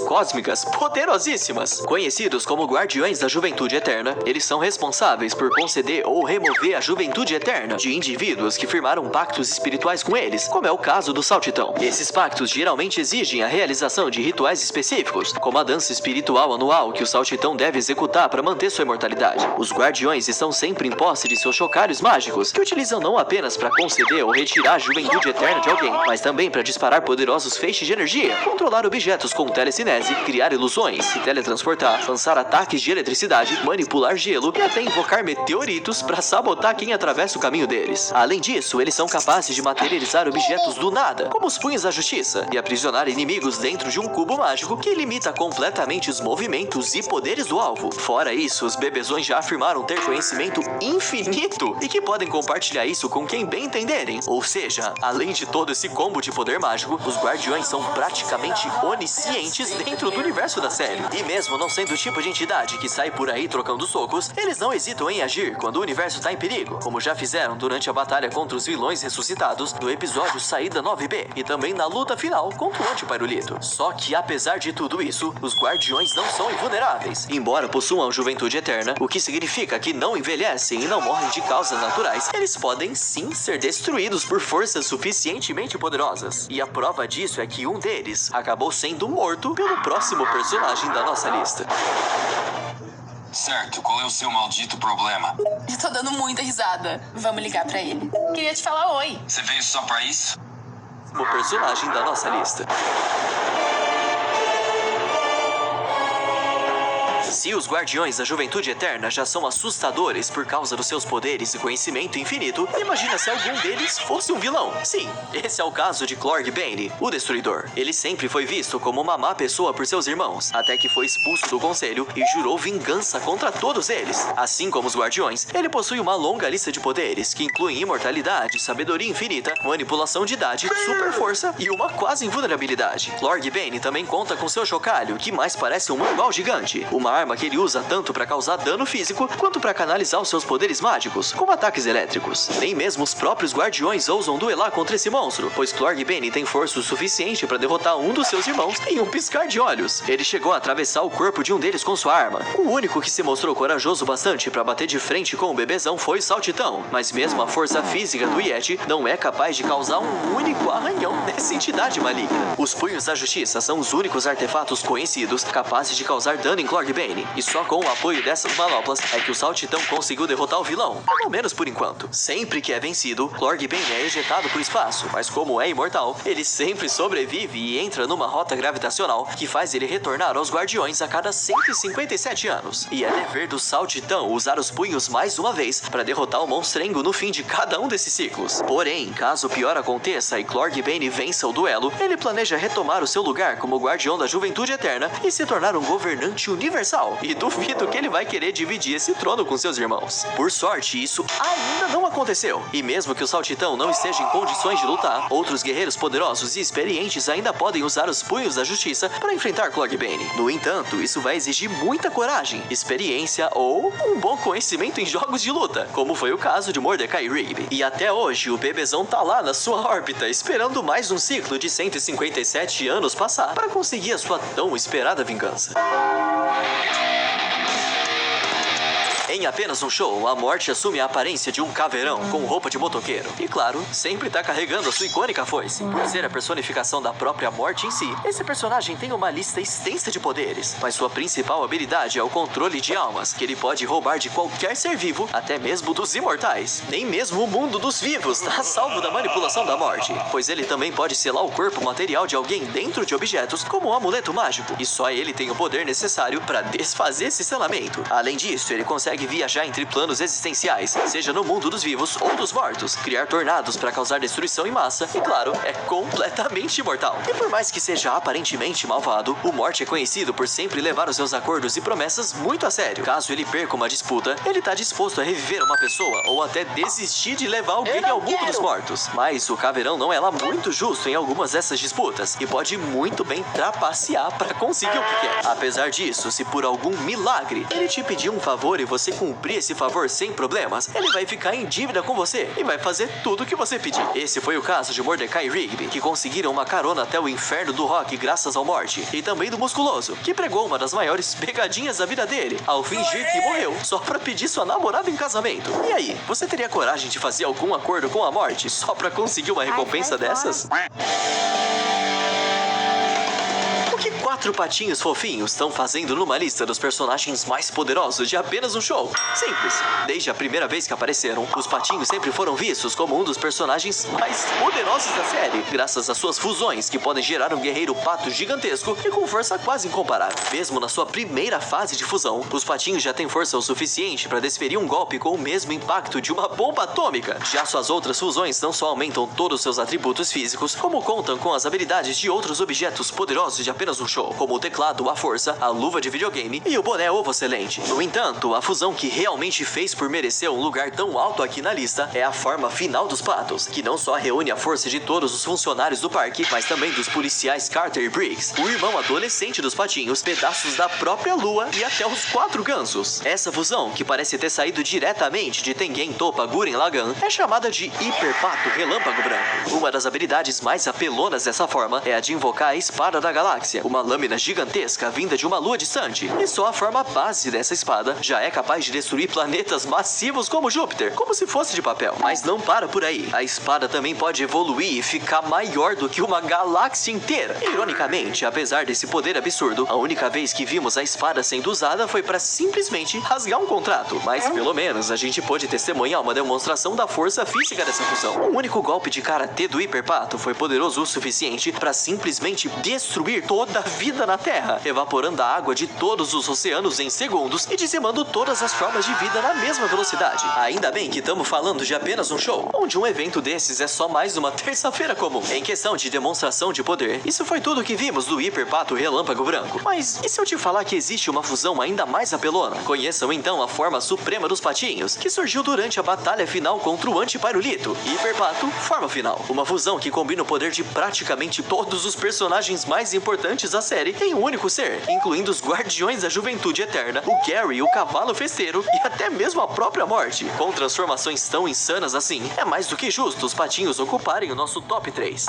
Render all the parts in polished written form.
Cósmicas poderosíssimas. Conhecidos como Guardiões da Juventude Eterna, eles são responsáveis por conceder ou remover a juventude eterna de indivíduos que firmaram pactos espirituais com eles, como é o caso do Saltitão. Esses pactos geralmente exigem a realização de rituais específicos, como a dança espiritual anual que o Saltitão deve executar para manter sua imortalidade. Os Guardiões estão sempre em posse de seus chocalhos mágicos, que utilizam não apenas para conceder ou retirar a juventude eterna de alguém, mas também para disparar poderosos feixes de energia, controlar objetos com telecinese, criar ilusões, se teletransportar, lançar ataques de eletricidade, manipular gelo e até invocar meteoritos para sabotar quem atravessa o caminho deles. Além disso, eles são capazes de materializar objetos do nada, como os punhos da justiça, e aprisionar inimigos dentro de um cubo mágico que limita completamente os movimentos e poderes do alvo. Fora isso, os bebezões já afirmaram ter conhecimento infinito e que podem compartilhar isso com quem bem entenderem. Ou seja, além de todo esse combo de poder mágico, os Guardiões são praticamente oniscientes dentro do universo da série. E mesmo não sendo o tipo de entidade que sai por aí trocando socos, eles não hesitam em agir quando o universo está em perigo, como já fizeram durante a batalha contra os vilões ressuscitados no episódio Saída 9B e também na luta final contra o Antipyrolito. Só que apesar de tudo isso, os Guardiões não são invulneráveis, embora possuam juventude eterna, o que significa que não envelhecem e não morrem de causas naturais. Eles podem sim ser destruídos por forças suficientemente poderosas. E a prova disso é que um deles acabou sendo morto pelo próximo personagem da nossa lista. Certo, qual é o seu maldito problema? Eu tô dando muita risada. Vamos ligar pra ele. Queria te falar oi. Você veio só pra isso? O personagem da nossa lista. Se os Guardiões da Juventude Eterna já são assustadores por causa dos seus poderes e conhecimento infinito, imagina se algum deles fosse um vilão. Sim, esse é o caso de Clorg Bane, o Destruidor. Ele sempre foi visto como uma má pessoa por seus irmãos, até que foi expulso do conselho e jurou vingança contra todos eles. Assim como os Guardiões, ele possui uma longa lista de poderes, que incluem imortalidade, sabedoria infinita, manipulação de idade, super força e uma quase invulnerabilidade. Clorg Bane também conta com seu chocalho, que mais parece um mongol gigante, uma arma que ele usa tanto para causar dano físico quanto para canalizar os seus poderes mágicos, como ataques elétricos. Nem mesmo os próprios Guardiões ousam duelar contra esse monstro, pois Clorg Bane tem força o suficiente para derrotar um dos seus irmãos em um piscar de olhos. Ele chegou a atravessar o corpo de um deles com sua arma. O único que se mostrou corajoso bastante para bater de frente com o bebezão foi Saltitão, mas mesmo a força física do Yeti não é capaz de causar um único arranhão nessa entidade maligna. Os punhos da justiça são os únicos artefatos conhecidos capazes de causar dano em Clorg Bane, e só com o apoio dessas manoplas é que o Saltitão conseguiu derrotar o vilão, pelo menos por enquanto. Sempre que é vencido, Clorg Bane é ejetado pro espaço, mas como é imortal, ele sempre sobrevive e entra numa rota gravitacional que faz ele retornar aos Guardiões a cada 157 anos. E é dever do Saltitão usar os punhos mais uma vez para derrotar o monstrengo no fim de cada um desses ciclos. Porém, caso o pior aconteça e Clorg Bane vença o duelo, ele planeja retomar o seu lugar como Guardião da Juventude Eterna e se tornar um governante universal. E duvido que ele vai querer dividir esse trono com seus irmãos. Por sorte, isso ainda não aconteceu. E mesmo que o Saltitão não esteja em condições de lutar, outros guerreiros poderosos e experientes ainda podem usar os punhos da justiça para enfrentar Clorg Bane. No entanto, isso vai exigir muita coragem, experiência ou um bom conhecimento em jogos de luta, como foi o caso de Mordecai Rigby. E até hoje, o bebezão tá lá na sua órbita, esperando mais um ciclo de 157 anos passar para conseguir a sua tão esperada vingança. Em apenas um show, a Morte assume a aparência de um caveirão com roupa de motoqueiro. E claro, sempre tá carregando a sua icônica foice. Por ser a personificação da própria Morte em si, esse personagem tem uma lista extensa de poderes, mas sua principal habilidade é o controle de almas, que ele pode roubar de qualquer ser vivo, até mesmo dos imortais. Nem mesmo o mundo dos vivos tá salvo da manipulação da Morte, pois ele também pode selar o corpo material de alguém dentro de objetos, como um amuleto mágico, e só ele tem o poder necessário para desfazer esse selamento. Além disso, ele consegue viajar entre planos existenciais, seja no mundo dos vivos ou dos mortos, criar tornados para causar destruição em massa e, claro, é completamente imortal. E por mais que seja aparentemente malvado, o Morte é conhecido por sempre levar os seus acordos e promessas muito a sério. Caso ele perca uma disputa, ele tá disposto a reviver uma pessoa ou até desistir de levar alguém ao mundo dos mortos. Mas o caveirão não é lá muito justo em algumas dessas disputas e pode muito bem trapacear para conseguir o que quer. Apesar disso, se por algum milagre ele te pedir um favor e você você cumprir esse favor sem problemas, ele vai ficar em dívida com você e vai fazer tudo o que você pedir. Esse foi o caso de Mordecai e Rigby, que conseguiram uma carona até o inferno do Rock graças ao Morty, e também do Musculoso, que pregou uma das maiores pegadinhas da vida dele, ao fingir que morreu só pra pedir sua namorada em casamento. E aí, você teria coragem de fazer algum acordo com a morte só pra conseguir uma recompensa dessas? O que 4 patinhos fofinhos estão fazendo numa lista dos personagens mais poderosos de apenas um show? Simples. Desde a primeira vez que apareceram, os patinhos sempre foram vistos como um dos personagens mais poderosos da série, graças às suas fusões que podem gerar um guerreiro pato gigantesco e com força quase incomparável. Mesmo na sua primeira fase de fusão, os patinhos já têm força o suficiente para desferir um golpe com o mesmo impacto de uma bomba atômica. Já suas outras fusões não só aumentam todos os seus atributos físicos, como contam com as habilidades de outros objetos poderosos de apenas um show, como o teclado, a força, a luva de videogame e o boné ovo excelente. No entanto, a fusão que realmente fez por merecer um lugar tão alto aqui na lista é a forma final dos patos, que não só reúne a força de todos os funcionários do parque, mas também dos policiais Carter e Briggs, o irmão adolescente dos patinhos, pedaços da própria lua e até os 4 gansos. Essa fusão, que parece ter saído diretamente de Tengen Toppa Gurren Lagann, é chamada de Hiperpato Relâmpago Branco. Uma das habilidades mais apelonas dessa forma é a de invocar a Espada da Galáxia, uma lâmina gigantesca vinda de uma lua distante. E só a forma base dessa espada já é capaz de destruir planetas massivos como Júpiter, como se fosse de papel. Mas não para por aí. A espada também pode evoluir e ficar maior do que uma galáxia inteira. Ironicamente, apesar desse poder absurdo, a única vez que vimos a espada sendo usada foi para simplesmente rasgar um contrato. Mas pelo menos a gente pôde testemunhar uma demonstração da força física dessa fusão. O único golpe de karatê do Hiperpato foi poderoso o suficiente para simplesmente destruir toda a vida na Terra, evaporando a água de todos os oceanos em segundos e dizimando todas as formas de vida na mesma velocidade. Ainda bem que estamos falando de apenas um show, onde um evento desses é só mais uma terça-feira comum. Em questão de demonstração de poder, isso foi tudo que vimos do Hiperpato Relâmpago Branco. Mas e se eu te falar que existe uma fusão ainda mais apelona? Conheçam então a forma suprema dos patinhos, que surgiu durante a batalha final contra o Antipyrolito. Hiperpato, forma final. Uma fusão que combina o poder de praticamente todos os personagens mais importantes da série em um único ser, incluindo os Guardiões da Juventude Eterna, o Gary, o Cavalo Festeiro e até mesmo a própria Morte. Com transformações tão insanas assim, é mais do que justo os patinhos ocuparem o nosso top 3.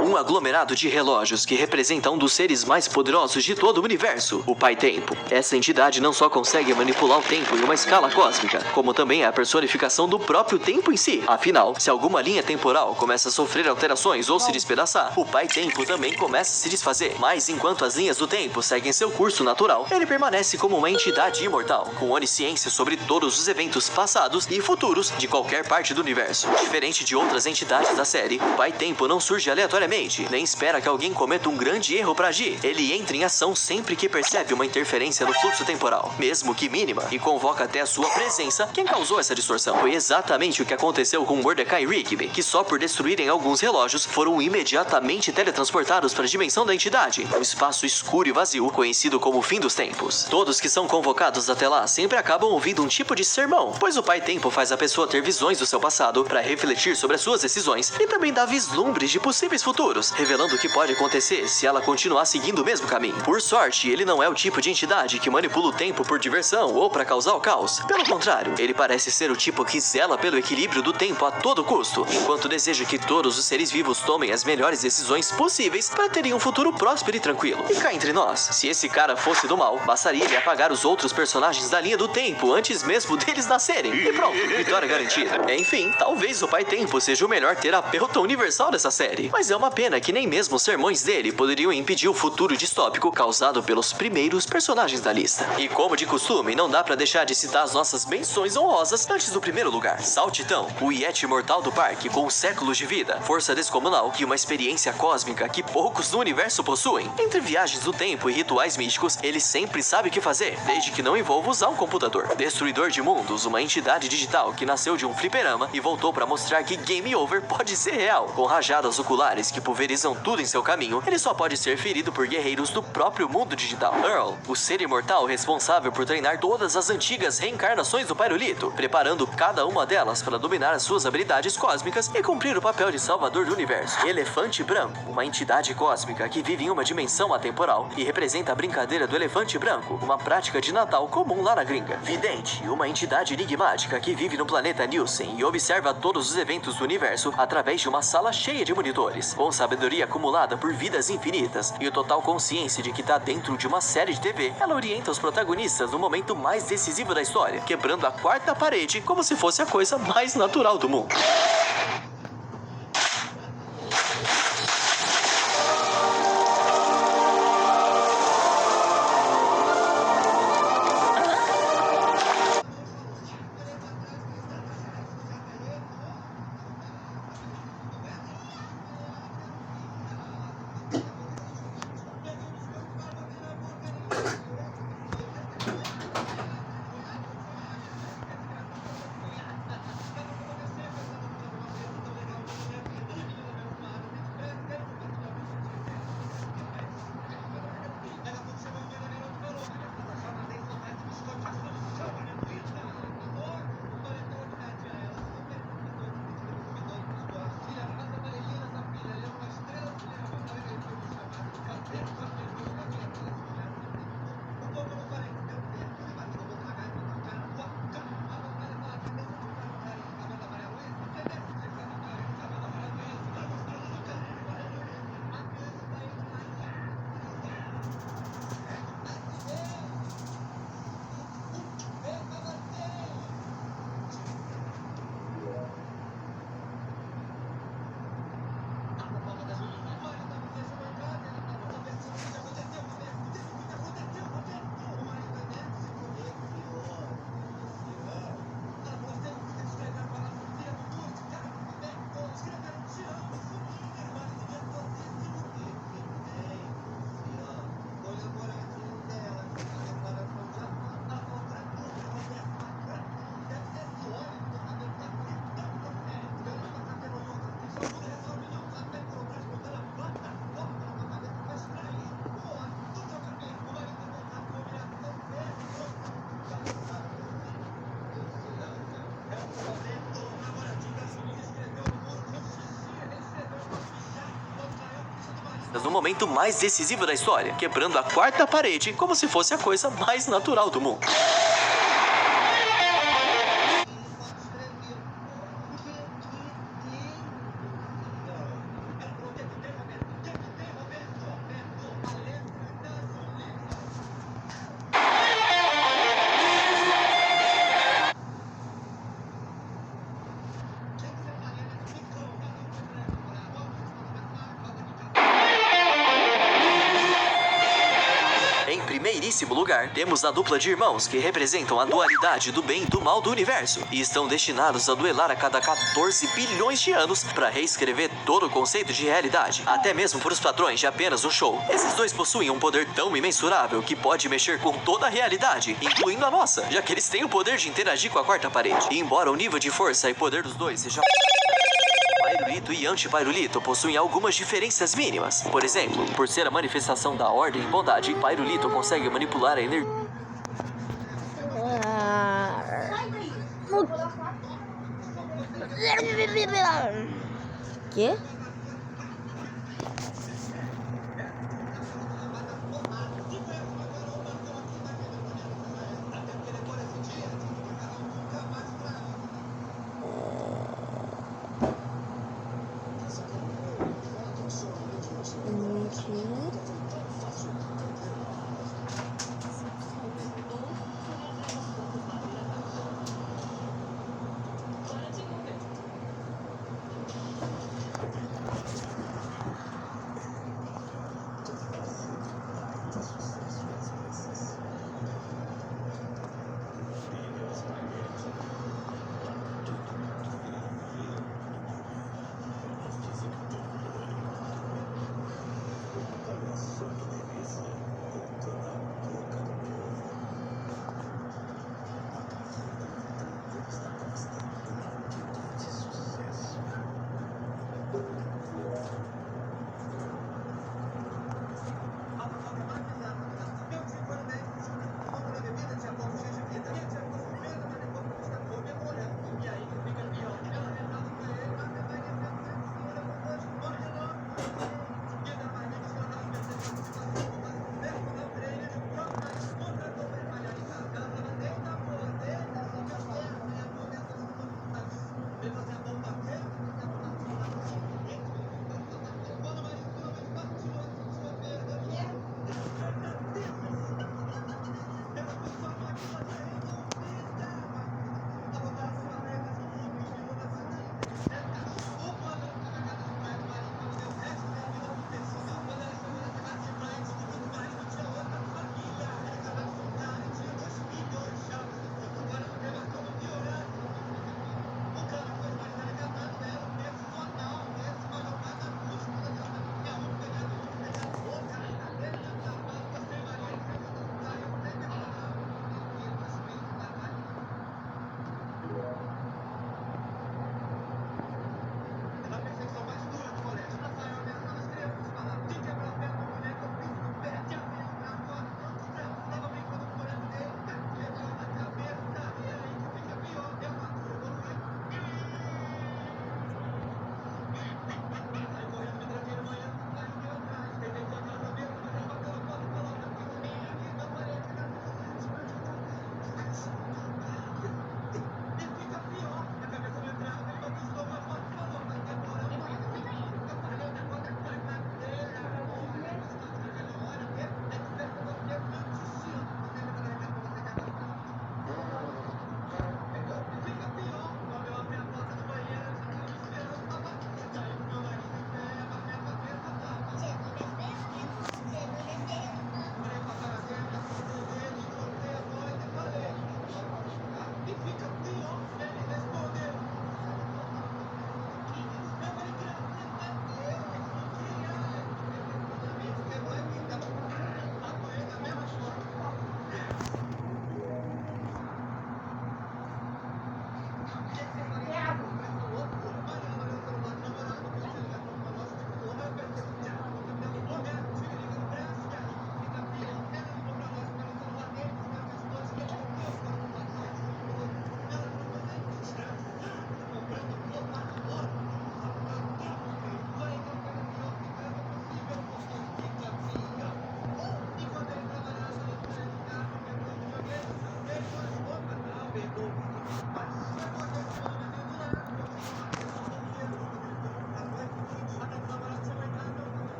Um aglomerado de relógios que representa um dos seres mais poderosos de todo o universo, o Pai Tempo. Essa entidade não só consegue manipular o tempo em uma escala cósmica, como também é a personificação do próprio tempo em si. Afinal, se alguma linha temporal começa a sofrer alterações ou se despedaçar, o Pai Tempo também começa a se desfazer. Mas enquanto as linhas do tempo seguem seu curso natural, ele permanece como uma entidade imortal, com onisciência sobre todos os eventos passados e futuros de qualquer parte do universo. Diferente de outras entidades da série, o Pai Tempo não surge aleatoriamente, nem espera que alguém cometa um grande erro para agir. Ele entra em ação sempre que percebe uma interferência no fluxo temporal, mesmo que mínima, e convoca até a sua presença quem causou essa distorção. Foi exatamente o que aconteceu com Mordecai e Rigby, que só por destruírem alguns relógios foram imediatamente teletransportados para a dimensão da entidade, um espaço escuro e vazio, conhecido como o Fim dos Tempos. Todos que são convocados até lá sempre acabam ouvindo um tipo de sermão, pois o Pai Tempo faz a pessoa ter visões do seu passado para refletir sobre as suas decisões e também dá vislumbres de possíveis futuros, revelando o que pode acontecer se ela continuar seguindo o mesmo caminho. Por sorte, ele não é o tipo de entidade que manipula o tempo por diversão ou para causar o caos. Pelo contrário, ele parece ser o tipo que zela pelo equilíbrio do tempo a todo custo, enquanto deseja que todos os seres vivos tomem as melhores decisões possíveis para terem um futuro próspero e tranquilo. E cá entre nós, se esse cara fosse do mal, bastaria ele apagar os outros personagens da linha do tempo antes mesmo deles nascerem. E pronto, vitória garantida. Enfim, talvez o Pai Tempo seja o melhor terapeuta universal dessa série, mas é uma pena que nem mesmo os sermões dele poderiam impedir o futuro distópico causado pelos primeiros personagens da lista. E como de costume, não dá pra deixar de citar as nossas menções honrosas antes do primeiro lugar. Saltitão, o Yeti mortal do parque com séculos de vida, força descomunal e uma experiência cósmica que poucos no universo possuem. Entre viagens do tempo e rituais místicos, ele sempre sabe o que fazer, desde que não envolva usar um computador. Destruidor de mundos, uma entidade digital que nasceu de um fliperama e voltou pra mostrar que game over pode ser real, com rajadas oculares que pulverizam tudo em seu caminho, ele só pode ser ferido por guerreiros do próprio mundo digital. Earl, o ser imortal responsável por treinar todas as antigas reencarnações do Pyrolito, preparando cada uma delas para dominar as suas habilidades cósmicas e cumprir o papel de salvador do universo. Elefante Branco, uma entidade cósmica que vive em uma dimensão atemporal e representa a brincadeira do elefante branco, uma prática de Natal comum lá na gringa. Vidente, uma entidade enigmática que vive no planeta Nielsen e observa todos os eventos do universo através de uma sala cheia de monitores, com sabedoria acumulada por vidas infinitas e o total consciência de que está dentro de uma série de TV. Ela orienta os protagonistas no momento mais decisivo da história, quebrando a quarta parede como se fosse a coisa mais natural do mundo. No momento mais decisivo da história, quebrando a quarta parede como se fosse a coisa mais natural do mundo. Em primeiríssimo lugar, temos a dupla de irmãos que representam a dualidade do bem e do mal do universo e estão destinados a duelar a cada 14 bilhões de anos para reescrever todo o conceito de realidade, até mesmo para os padrões de apenas um show. Esses dois possuem um poder tão imensurável que pode mexer com toda a realidade, incluindo a nossa, já que eles têm o poder de interagir com a quarta parede. E embora o nível de força e poder dos dois seja... Pyrolito e Anti-Pyrolito possuem algumas diferenças mínimas. Por exemplo, por ser a manifestação da ordem e bondade, Pyrolito consegue manipular a energia. Quê?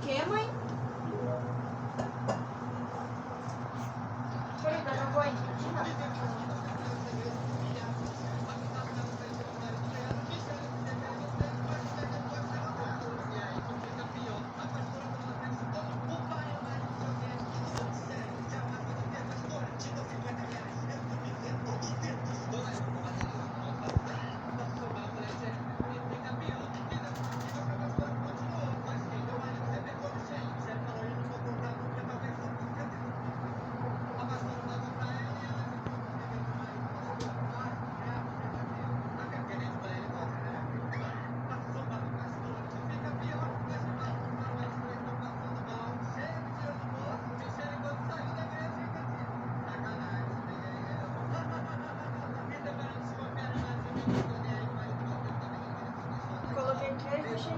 Que, mãe? Peraí, eu não vou Coloquei 3 e deixei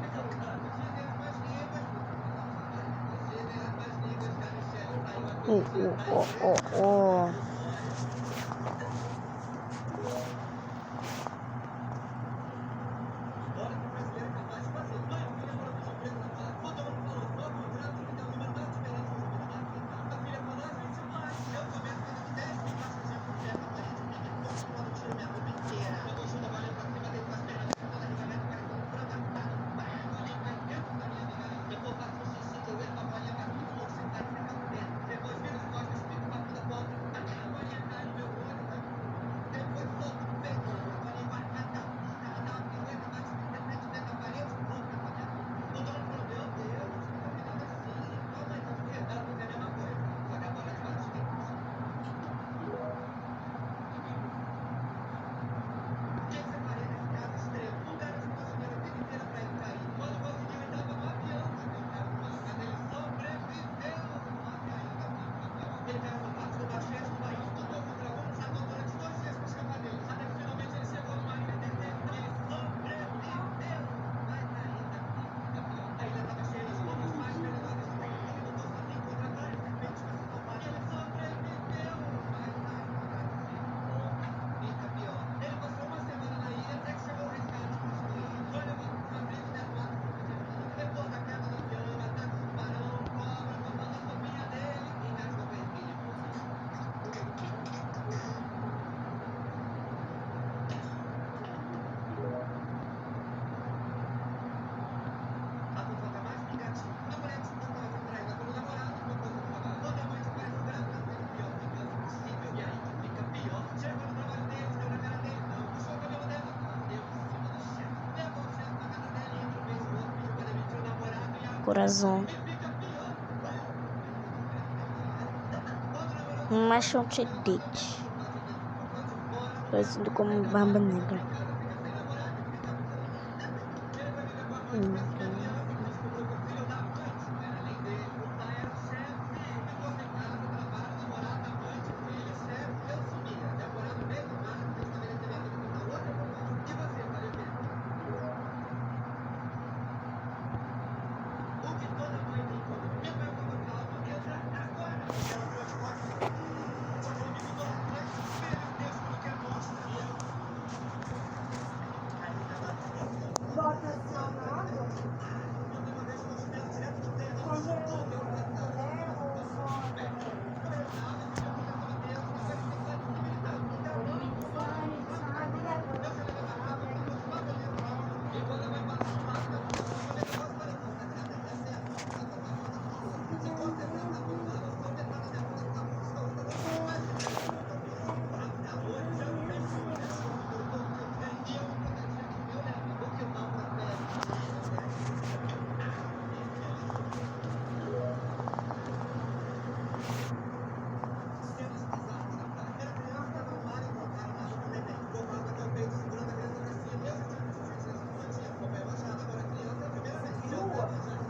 coração. Machotedite. Parecido como Barba Negra.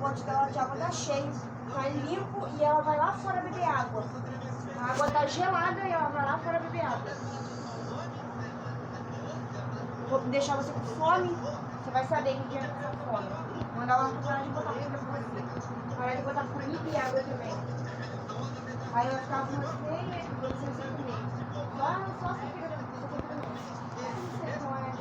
O pote dela de água tá cheio, tá limpo e ela vai lá fora beber água. A água tá gelada e ela vai lá fora beber água. Vou deixar você com fome. Você vai saber que dia que tá fome. Mandar ela parar de botar comida pra você. Parar de botar comida e água também. Aí ela ficava com você e você sem comer. Só você fica comer. Não sei como é que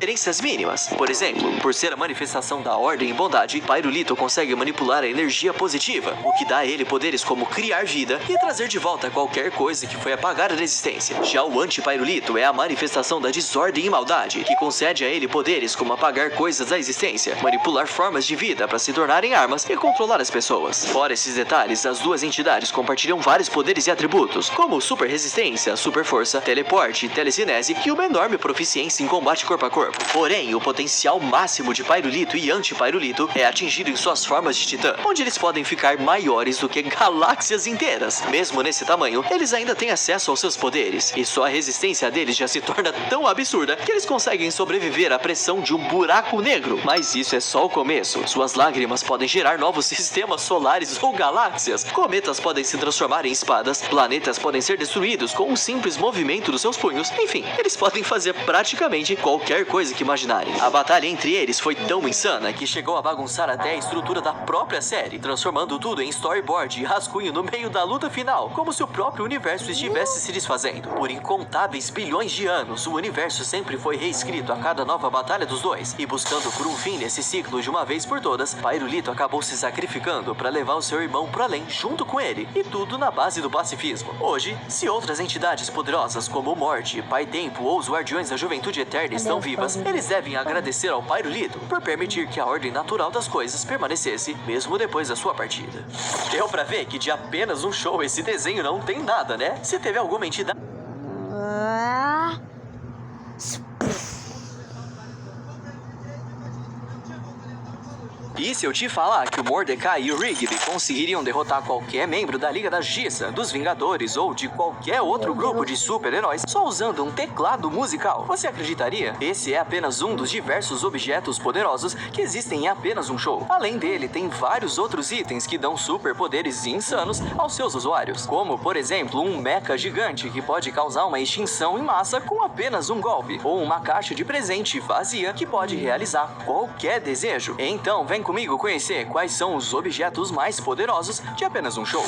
Diferenças mínimas. Por exemplo, por ser a manifestação da ordem e bondade, Pyrolito consegue manipular a energia positiva, o que dá a ele poderes como criar vida e trazer de volta qualquer coisa que foi apagada da existência. Já o Anti-Pyrolito é a manifestação da desordem e maldade, que concede a ele poderes como apagar coisas da existência, manipular formas de vida para se tornarem armas e controlar as pessoas. Fora esses detalhes, as duas entidades compartilham vários poderes e atributos, como super resistência, super força, teleporte, telecinese e uma enorme proficiência em combate corpo a corpo. Porém, o potencial máximo de Pyrolito e Anti-Pyrolito é atingido em suas formas de titã, onde eles podem ficar maiores do que galáxias inteiras. Mesmo nesse tamanho, eles ainda têm acesso aos seus poderes, e só a resistência deles já se torna tão absurda que eles conseguem sobreviver à pressão de um buraco negro. Mas isso é só o começo. Suas lágrimas podem gerar novos sistemas solares ou galáxias. Cometas podem se transformar em espadas, planetas podem ser destruídos com um simples movimento dos seus punhos. Enfim, eles podem fazer praticamente qualquer coisa que imaginarem. A batalha entre eles foi tão insana que chegou a bagunçar até a estrutura da própria série, transformando tudo em storyboard e rascunho no meio da luta final, como se o próprio universo estivesse se desfazendo. Por incontáveis bilhões de anos, o universo sempre foi reescrito a cada nova batalha dos dois, e buscando por um fim nesse ciclo de uma vez por todas, Pyrolito acabou se sacrificando para levar o seu irmão pro além junto com ele, e tudo na base do pacifismo. Hoje, se outras entidades poderosas como o Morte, Pai Tempo ou os Guardiões da Juventude Eterna estão vivas, eles devem agradecer ao Pyrolito por permitir que a ordem natural das coisas permanecesse mesmo depois da sua partida. Deu pra ver que de apenas um show esse desenho não tem nada, né? Se teve alguma entidade... E se eu te falar que o Mordecai e o Rigby conseguiriam derrotar qualquer membro da Liga da Justiça, dos Vingadores ou de qualquer outro grupo de super-heróis só usando um teclado musical, você acreditaria? Esse é apenas um dos diversos objetos poderosos que existem em apenas um show. Além dele, tem vários outros itens que dão superpoderes insanos aos seus usuários, como, por exemplo, um mecha gigante que pode causar uma extinção em massa com apenas um golpe, ou uma caixa de presente vazia que pode realizar qualquer desejo. Então, vem comigo conhecer quais são os objetos mais poderosos de apenas um show.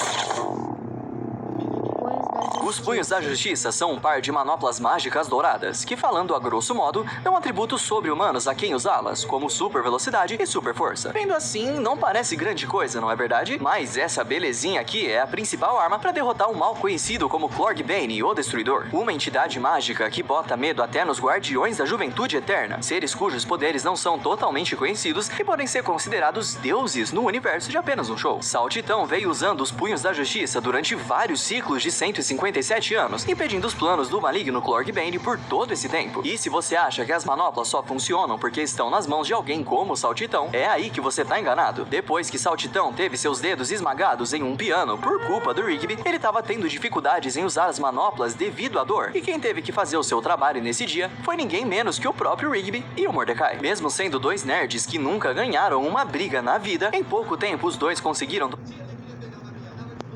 Os Punhos da Justiça são um par de manoplas mágicas douradas, que, falando a grosso modo, dão atributos sobre-humanos a quem usá-las, como super velocidade e super força. Vendo assim, não parece grande coisa, não é verdade? Mas essa belezinha aqui é a principal arma para derrotar um mal conhecido como Clorg Bane, o Destruidor, uma entidade mágica que bota medo até nos Guardiões da Juventude Eterna, seres cujos poderes não são totalmente conhecidos e podem ser considerados deuses no universo de apenas um show. Saltitão veio usando os Punhos da Justiça durante vários ciclos de 157 anos, impedindo os planos do maligno Clorg Bane por todo esse tempo. E se você acha que as manoplas só funcionam porque estão nas mãos de alguém como o Saltitão, é aí que você tá enganado. Depois que Saltitão teve seus dedos esmagados em um piano por culpa do Rigby, ele tava tendo dificuldades em usar as manoplas devido à dor. E quem teve que fazer o seu trabalho nesse dia foi ninguém menos que o próprio Rigby e o Mordecai. Mesmo sendo dois nerds que nunca ganharam uma briga na vida, em pouco tempo os dois conseguiram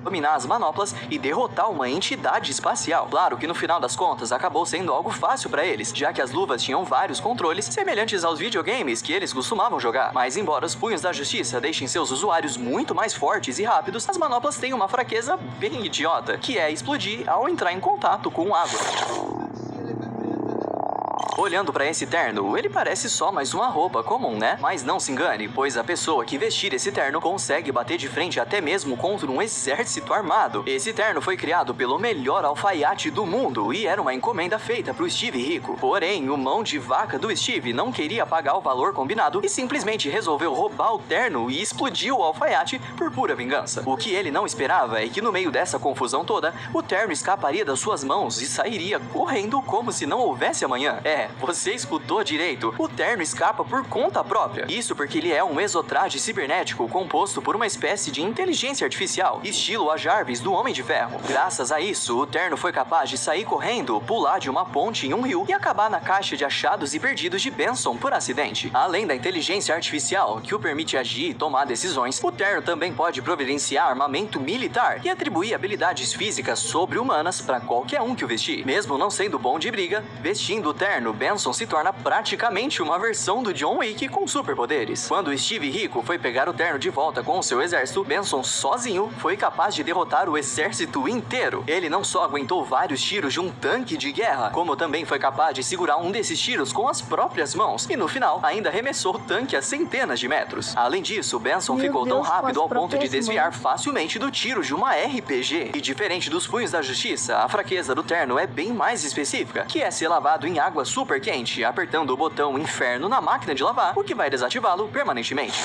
dominar as manoplas e derrotar uma entidade espacial. Claro que no final das contas acabou sendo algo fácil para eles, já que as luvas tinham vários controles semelhantes aos videogames que eles costumavam jogar. Mas embora os Punhos da Justiça deixem seus usuários muito mais fortes e rápidos, as manoplas têm uma fraqueza bem idiota, que é explodir ao entrar em contato com água. Olhando pra esse terno, ele parece só mais uma roupa comum, né? Mas não se engane, pois a pessoa que vestir esse terno consegue bater de frente até mesmo contra um exército armado. Esse terno foi criado pelo melhor alfaiate do mundo e era uma encomenda feita pro Steve rico. Porém, o mão de vaca do Steve não queria pagar o valor combinado e simplesmente resolveu roubar o terno e explodiu o alfaiate por pura vingança. O que ele não esperava é que no meio dessa confusão toda, o terno escaparia das suas mãos e sairia correndo como se não houvesse amanhã. você escutou direito. O terno escapa por conta própria. Isso porque ele é um exotraje cibernético composto por uma espécie de inteligência artificial, estilo a Jarvis do Homem de Ferro. Graças a isso, o terno foi capaz de sair correndo, pular de uma ponte em um rio e acabar na caixa de achados e perdidos de Benson por acidente. Além da inteligência artificial, que o permite agir e tomar decisões, o terno também pode providenciar armamento militar e atribuir habilidades físicas sobre-humanas para qualquer um que o vestir. Mesmo não sendo bom de briga, vestindo o terno, Benson se torna praticamente uma versão do John Wick com superpoderes. Quando Steve Rico foi pegar o terno de volta com o seu exército, Benson sozinho foi capaz de derrotar o exército inteiro. Ele não só aguentou vários tiros de um tanque de guerra, como também foi capaz de segurar um desses tiros com as próprias mãos e no final ainda arremessou o tanque a centenas de metros. Além disso, Benson ficou tão rápido ao ponto de desviar facilmente do tiro de uma RPG. E diferente dos punhos da justiça, a fraqueza do terno é bem mais específica, que é ser lavado em água super quente, apertando o botão inferno na máquina de lavar, o que vai desativá-lo permanentemente.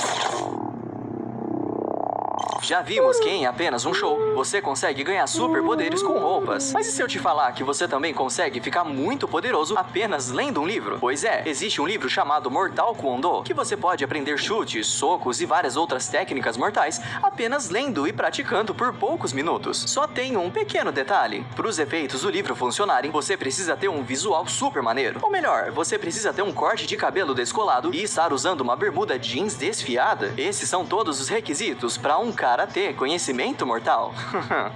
Já vimos que em apenas um show, você consegue ganhar superpoderes com roupas. Mas e se eu te falar que você também consegue ficar muito poderoso apenas lendo um livro? Pois é, existe um livro chamado Mortal Kombat, que você pode aprender chutes, socos e várias outras técnicas mortais apenas lendo e praticando por poucos minutos. Só tem um pequeno detalhe. Para os efeitos do livro funcionarem, você precisa ter um visual super maneiro. Ou melhor, você precisa ter um corte de cabelo descolado e estar usando uma bermuda jeans desfiada. Esses são todos os requisitos para um cara ter conhecimento mortal.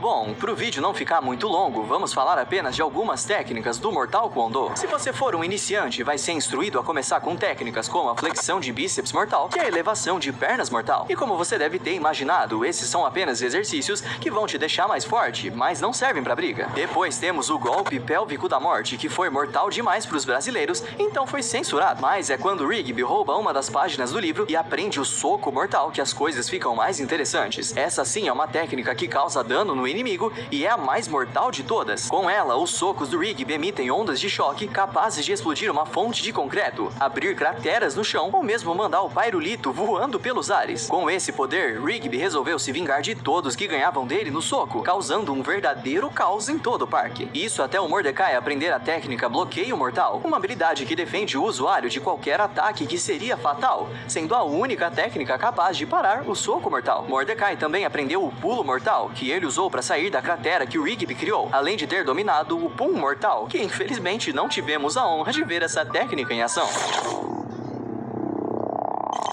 Bom, pro vídeo não ficar muito longo, vamos falar apenas de algumas técnicas do Mortal Kombat. Se você for um iniciante, vai ser instruído a começar com técnicas como a flexão de bíceps mortal e a elevação de pernas mortal. E como você deve ter imaginado, esses são apenas exercícios que vão te deixar mais forte, mas não servem pra briga. Depois temos o golpe pélvico da morte, que foi mortal demais pros brasileiros, então foi censurado. Mas é quando Rigby rouba uma das páginas do livro e aprende o soco mortal que as coisas ficam mais interessantes. Essa sim é uma técnica que causa dano no inimigo e é a mais mortal de todas. Com ela, os socos do Rigby emitem ondas de choque capazes de explodir uma fonte de concreto, abrir crateras no chão ou mesmo mandar o Pyrolito voando pelos ares. Com esse poder, Rigby resolveu se vingar de todos que ganhavam dele no soco, causando um verdadeiro caos em todo o parque. Isso até o Mordecai aprender a técnica bloqueio mortal, uma habilidade que defende o usuário de qualquer ataque que seria fatal, sendo a única técnica capaz de parar o soco mortal. Mordecai também aprendeu o pulo mortal, que ele usou para sair da cratera que o Rigby criou, além de ter dominado o pum mortal, que infelizmente não tivemos a honra de ver essa técnica em ação.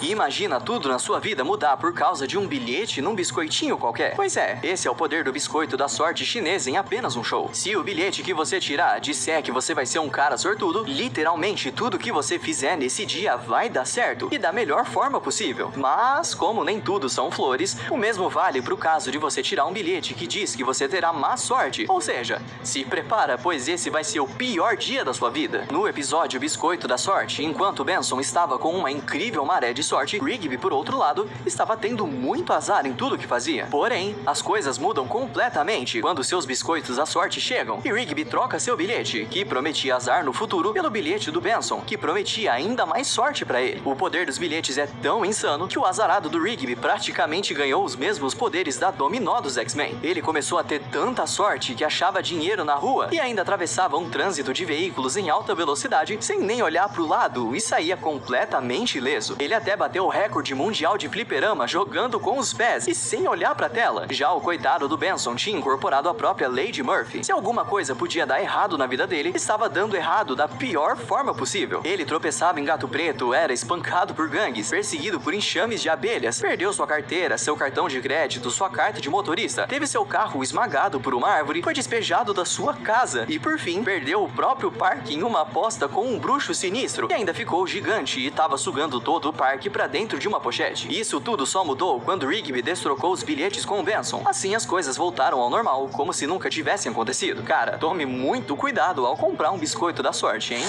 E imagina tudo na sua vida mudar por causa de um bilhete num biscoitinho qualquer. Pois é, esse é o poder do biscoito da sorte chinesa em apenas um show. Se o bilhete que você tirar disser que você vai ser um cara sortudo, literalmente tudo que você fizer nesse dia vai dar certo e da melhor forma possível. Mas, como nem tudo são flores, o mesmo vale pro caso de você tirar um bilhete que diz que você terá má sorte. Ou seja, se prepara, pois esse vai ser o pior dia da sua vida. No episódio Biscoito da Sorte, enquanto Benson estava com uma incrível maré de sorte, Rigby, por outro lado, estava tendo muito azar em tudo que fazia. Porém, as coisas mudam completamente quando seus biscoitos da sorte chegam e Rigby troca seu bilhete, que prometia azar no futuro, pelo bilhete do Benson, que prometia ainda mais sorte pra ele. O poder dos bilhetes é tão insano que o azarado do Rigby praticamente ganhou os mesmos poderes da Dominó dos X-Men. Ele começou a ter tanta sorte que achava dinheiro na rua e ainda atravessava um trânsito de veículos em alta velocidade sem nem olhar pro lado e saía completamente ileso. Ele até bateu o recorde mundial de fliperama jogando com os pés e sem olhar pra tela. Já o coitado do Benson tinha incorporado a própria Lady Murphy. Se alguma coisa podia dar errado na vida dele, estava dando errado da pior forma possível. Ele tropeçava em gato preto, era espancado por gangues, perseguido por enxames de abelhas, perdeu sua carteira, seu cartão de crédito, sua carta de motorista, teve seu carro esmagado por uma árvore, foi despejado da sua casa e, por fim, perdeu o próprio parque em uma aposta com um bruxo sinistro e ainda ficou gigante e estava sugando todo o parque pra dentro de uma pochete. Isso tudo só mudou quando Rigby destrocou os bilhetes com o Benson. Assim as coisas voltaram ao normal, como se nunca tivessem acontecido. Cara, tome muito cuidado ao comprar um biscoito da sorte, hein?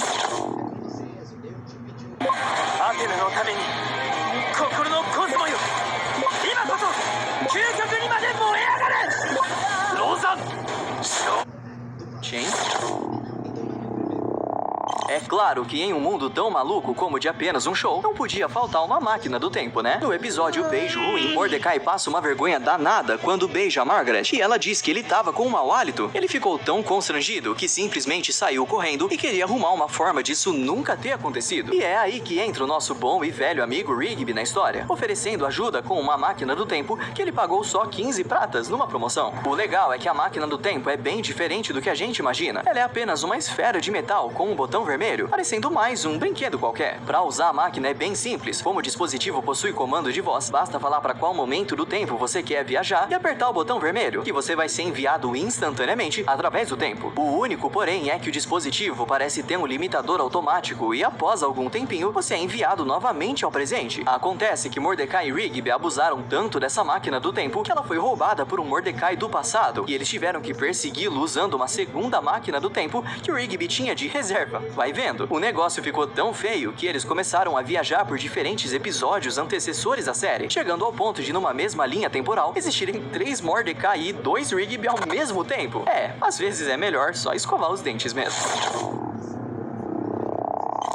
É claro que em um mundo tão maluco como de apenas um show, não podia faltar uma máquina do tempo, né? No episódio Beijo Ruim, Mordecai passa uma vergonha danada quando beija Margaret e ela diz que ele tava com um mau hálito. Ele ficou tão constrangido que simplesmente saiu correndo e queria arrumar uma forma disso nunca ter acontecido. E é aí que entra o nosso bom e velho amigo Rigby na história, oferecendo ajuda com uma máquina do tempo que ele pagou só 15 pratas numa promoção. O legal é que a máquina do tempo é bem diferente do que a gente imagina. Ela é apenas uma esfera de metal com um botão vermelho, parecendo mais um brinquedo qualquer. Para usar a máquina é bem simples. Como o dispositivo possui comando de voz, basta falar para qual momento do tempo você quer viajar e apertar o botão vermelho, que você vai ser enviado instantaneamente através do tempo. O único, porém, é que o dispositivo parece ter um limitador automático e após algum tempinho, você é enviado novamente ao presente. Acontece que Mordecai e Rigby abusaram tanto dessa máquina do tempo que ela foi roubada por um Mordecai do passado e eles tiveram que persegui-lo usando uma segunda máquina do tempo que o Rigby tinha de reserva. Vai vendo? O negócio ficou tão feio que eles começaram a viajar por diferentes episódios antecessores da série, chegando ao ponto de, numa mesma linha temporal, existirem 3 Mordecai e 2 Rigby ao mesmo tempo. Às vezes é melhor só escovar os dentes mesmo.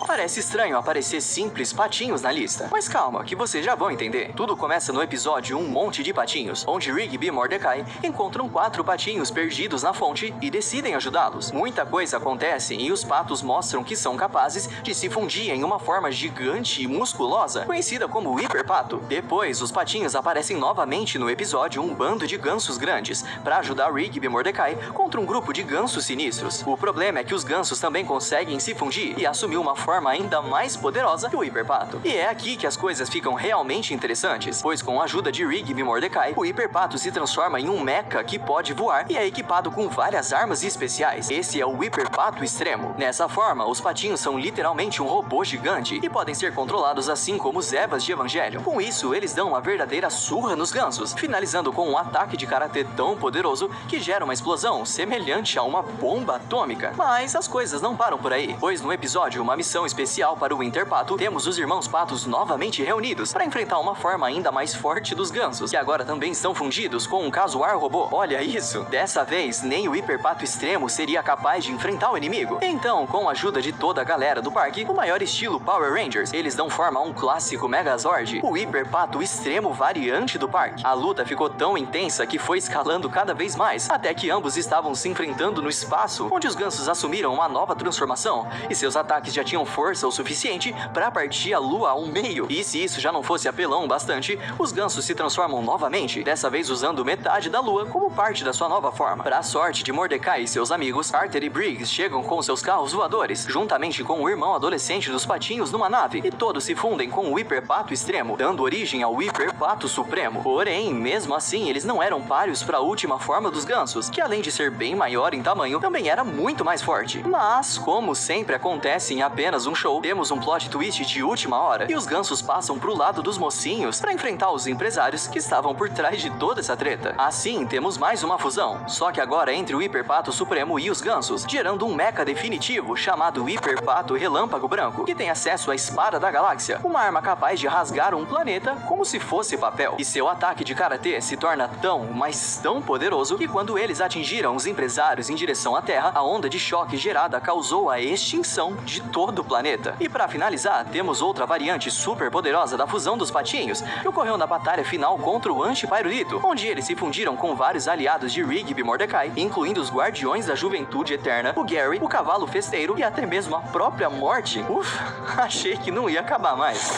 Parece estranho aparecer simples patinhos na lista, mas calma, que vocês já vão entender. Tudo começa no episódio Um Monte de Patinhos, onde Rigby e Mordecai encontram 4 patinhos perdidos na fonte e decidem ajudá-los. Muita coisa acontece e os patos mostram que são capazes de se fundir em uma forma gigante e musculosa, conhecida como hiperpato. Depois, os patinhos aparecem novamente no episódio Um Bando de Gansos Grandes, para ajudar Rigby e Mordecai contra um grupo de gansos sinistros. O problema é que os gansos também conseguem se fundir e assumir uma forma ainda mais poderosa que o hiperpato. E é aqui que as coisas ficam realmente interessantes, pois com a ajuda de Rigby e Mordecai, o hiperpato se transforma em um mecha que pode voar e é equipado com várias armas especiais. Esse é o hiperpato extremo. Nessa forma, os patinhos são literalmente um robô gigante e podem ser controlados assim como os Evas de Evangelho. Com isso, eles dão uma verdadeira surra nos gansos, finalizando com um ataque de karatê tão poderoso que gera uma explosão semelhante a uma bomba atômica. Mas as coisas não param por aí, pois no episódio Uma Missão Especial para o Interpato, temos os irmãos patos novamente reunidos para enfrentar uma forma ainda mais forte dos gansos, que agora também estão fundidos com um casuar robô. Olha isso! Dessa vez, nem o hiperpato extremo seria capaz de enfrentar o inimigo. Então, com a ajuda de toda a galera do parque, o maior estilo Power Rangers, eles dão forma a um clássico Megazord, o hiperpato extremo variante do parque. A luta ficou tão intensa que foi escalando cada vez mais, até que ambos estavam se enfrentando no espaço, onde os gansos assumiram uma nova transformação, e seus ataques já tinham força o suficiente para partir a lua ao meio. E se isso já não fosse apelão bastante, os gansos se transformam novamente, dessa vez usando metade da lua como parte da sua nova forma. Para a sorte de Mordecai e seus amigos, Carter e Briggs chegam com seus carros voadores, juntamente com o irmão adolescente dos patinhos numa nave, e todos se fundem com o hiperpato extremo, dando origem ao hiperpato supremo. Porém, mesmo assim, eles não eram páreos para a última forma dos gansos, que além de ser bem maior em tamanho, também era muito mais forte. Mas, como sempre acontece em apenas um show, temos um plot twist de última hora, e os gansos passam pro lado dos mocinhos para enfrentar os empresários que estavam por trás de toda essa treta. Assim, temos mais uma fusão, só que agora entre o hiperpato supremo e os gansos, gerando um mecha definitivo chamado hiperpato relâmpago branco, que tem acesso à espada da galáxia, uma arma capaz de rasgar um planeta como se fosse papel. E seu ataque de karatê se torna tão, mas tão poderoso que quando eles atingiram os empresários em direção à Terra, a onda de choque gerada causou a extinção de todo o planeta. E para finalizar, temos outra variante super poderosa da fusão dos patinhos, que ocorreu na batalha final contra o Anti-Pyrolito, onde eles se fundiram com vários aliados de Rigby e Mordecai, incluindo os Guardiões da Juventude Eterna, o Gary, o Cavalo Festeiro e até mesmo a própria Morte. Achei que não ia acabar mais.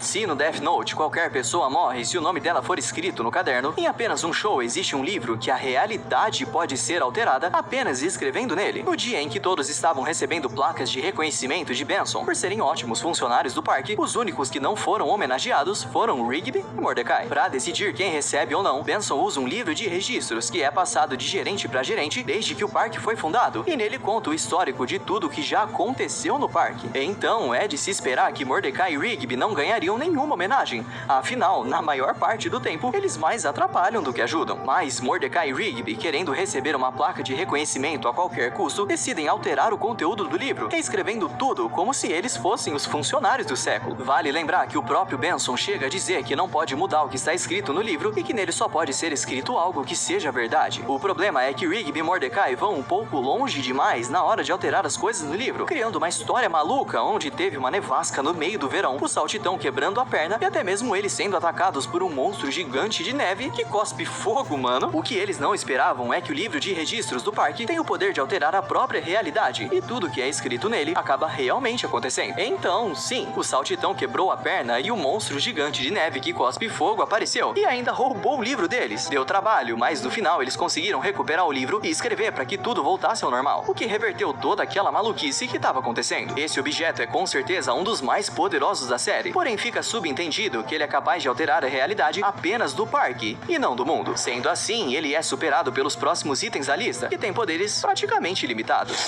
Se no Death Note qualquer pessoa morre se o nome dela for escrito no caderno, em apenas um show existe um livro que a realidade pode ser alterada apenas escrevendo nele. No dia em que todos estavam recebendo placas de reconhecimento de Benson por serem ótimos funcionários do parque, os únicos que não foram homenageados foram Rigby e Mordecai. Para decidir quem recebe ou não, Benson usa um livro de registros que é passado de gerente para gerente desde que o parque foi fundado, e nele conta o histórico de tudo que já aconteceu no parque. Então é de se esperar que Mordecai e Rigby não ganhariam nenhuma homenagem. Afinal, na maior parte do tempo, eles mais atrapalham do que ajudam. Mas Mordecai e Rigby, querendo receber uma placa de reconhecimento a qualquer custo, decidem alterar o conteúdo do livro, reescrevendo tudo como se eles fossem os funcionários do século. Vale lembrar que o próprio Benson chega a dizer que não pode mudar o que está escrito no livro e que nele só pode ser escrito algo que seja verdade. O problema é que Rigby e Mordecai vão um pouco longe demais na hora de alterar as coisas no livro, criando uma história maluca onde teve uma nevasca no meio do verão, o Saltitão quebrando a perna e até mesmo eles sendo atacados por um monstro gigante de neve que cospe fogo, mano. O que eles não esperavam é que o livro de registros do parque tem o poder de alterar a própria realidade e tudo que é escrito nele acaba realmente acontecendo. Então, sim, o Saltitão quebrou a perna e o monstro gigante de neve que cospe fogo apareceu e ainda roubou o livro deles. Deu trabalho, mas no final eles conseguiram recuperar o livro e escrever para que tudo voltasse ao normal, o que reverteu toda aquela maluquice que estava acontecendo. Esse objeto é com certeza um dos mais poderosos da série, porém fica subentendido que ele é capaz de alterar a realidade apenas do parque e não do mundo. Sendo assim, ele é superado pelos próximos itens da lista, que tem poderes praticamente ilimitados.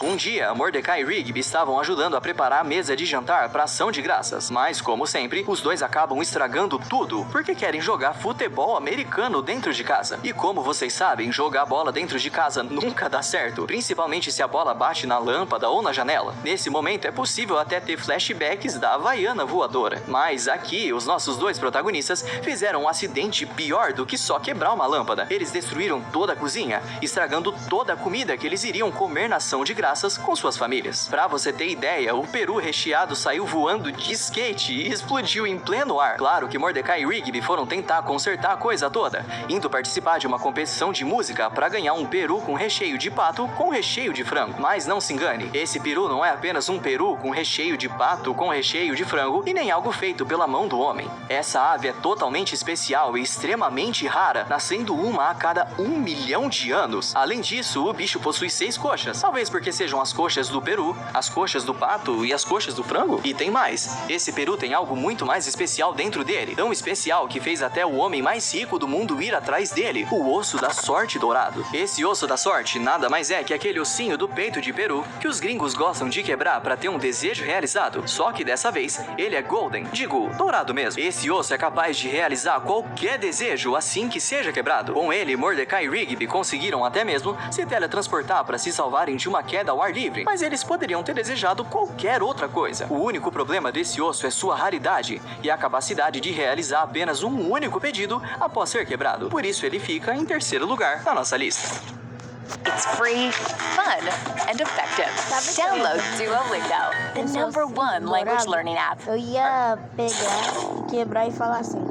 Um dia, Mordecai e Rigby estavam ajudando a preparar a mesa de jantar para ação de graças, mas como sempre, os dois acabam estragando tudo porque querem jogar futebol americano dentro de casa. E como vocês sabem, jogar bola dentro de casa nunca dá certo, principalmente se a bola bate na lâmpada ou na janela. Nesse momento é possível até ter flashbacks da Havaiana voadora. Mas aqui, os nossos dois protagonistas fizeram um acidente pior do que só quebrar uma lâmpada. Eles destruíram toda a cozinha, estragando toda a comida que eles iriam comer na ação de graças com suas famílias. Pra você ter ideia, o peru recheado saiu voando de skate e explodiu em pleno ar. Claro que Mordecai e Rigby foram tentar consertar a coisa toda, indo participar de uma competição de música para ganhar um peru com recheio de pato com recheio de frango. Mas não se engane, esse peru não é apenas um peru com recheio de pato com recheio de frango e nem algo feito pela mão do homem. Essa ave é totalmente especial e extremamente rara, nascendo uma a cada 1 milhão de anos. Além disso, o bicho possui 6 coxas, talvez porque sejam as coxas do peru, as coxas do pato e as coxas do frango. E tem mais, esse peru tem algo muito mais especial dentro dele, tão especial que fez até o homem mais rico do mundo ir atrás dele, o osso da sorte dourado. Esse osso da sorte nada mais é que aquele ossinho do peito de peru que os gringos gostam de quebrar para ter um desejo realizado, só que dessa vez ele é golden, digo, dourado mesmo. Esse osso é capaz de realizar qualquer desejo assim que seja quebrado. Com ele, Mordecai e Rigby conseguiram até mesmo se teletransportar para se salvarem de uma queda ao ar livre, mas eles poderiam ter desejado qualquer outra coisa. O único problema desse osso é sua raridade e a capacidade de realizar apenas um único pedido após ser quebrado. Por isso ele fica em terceiro lugar na nossa lista. It's free, fun, and effective. Download Duolingo, the #1 language learning app. Eu ia pegar, quebrar e falar assim.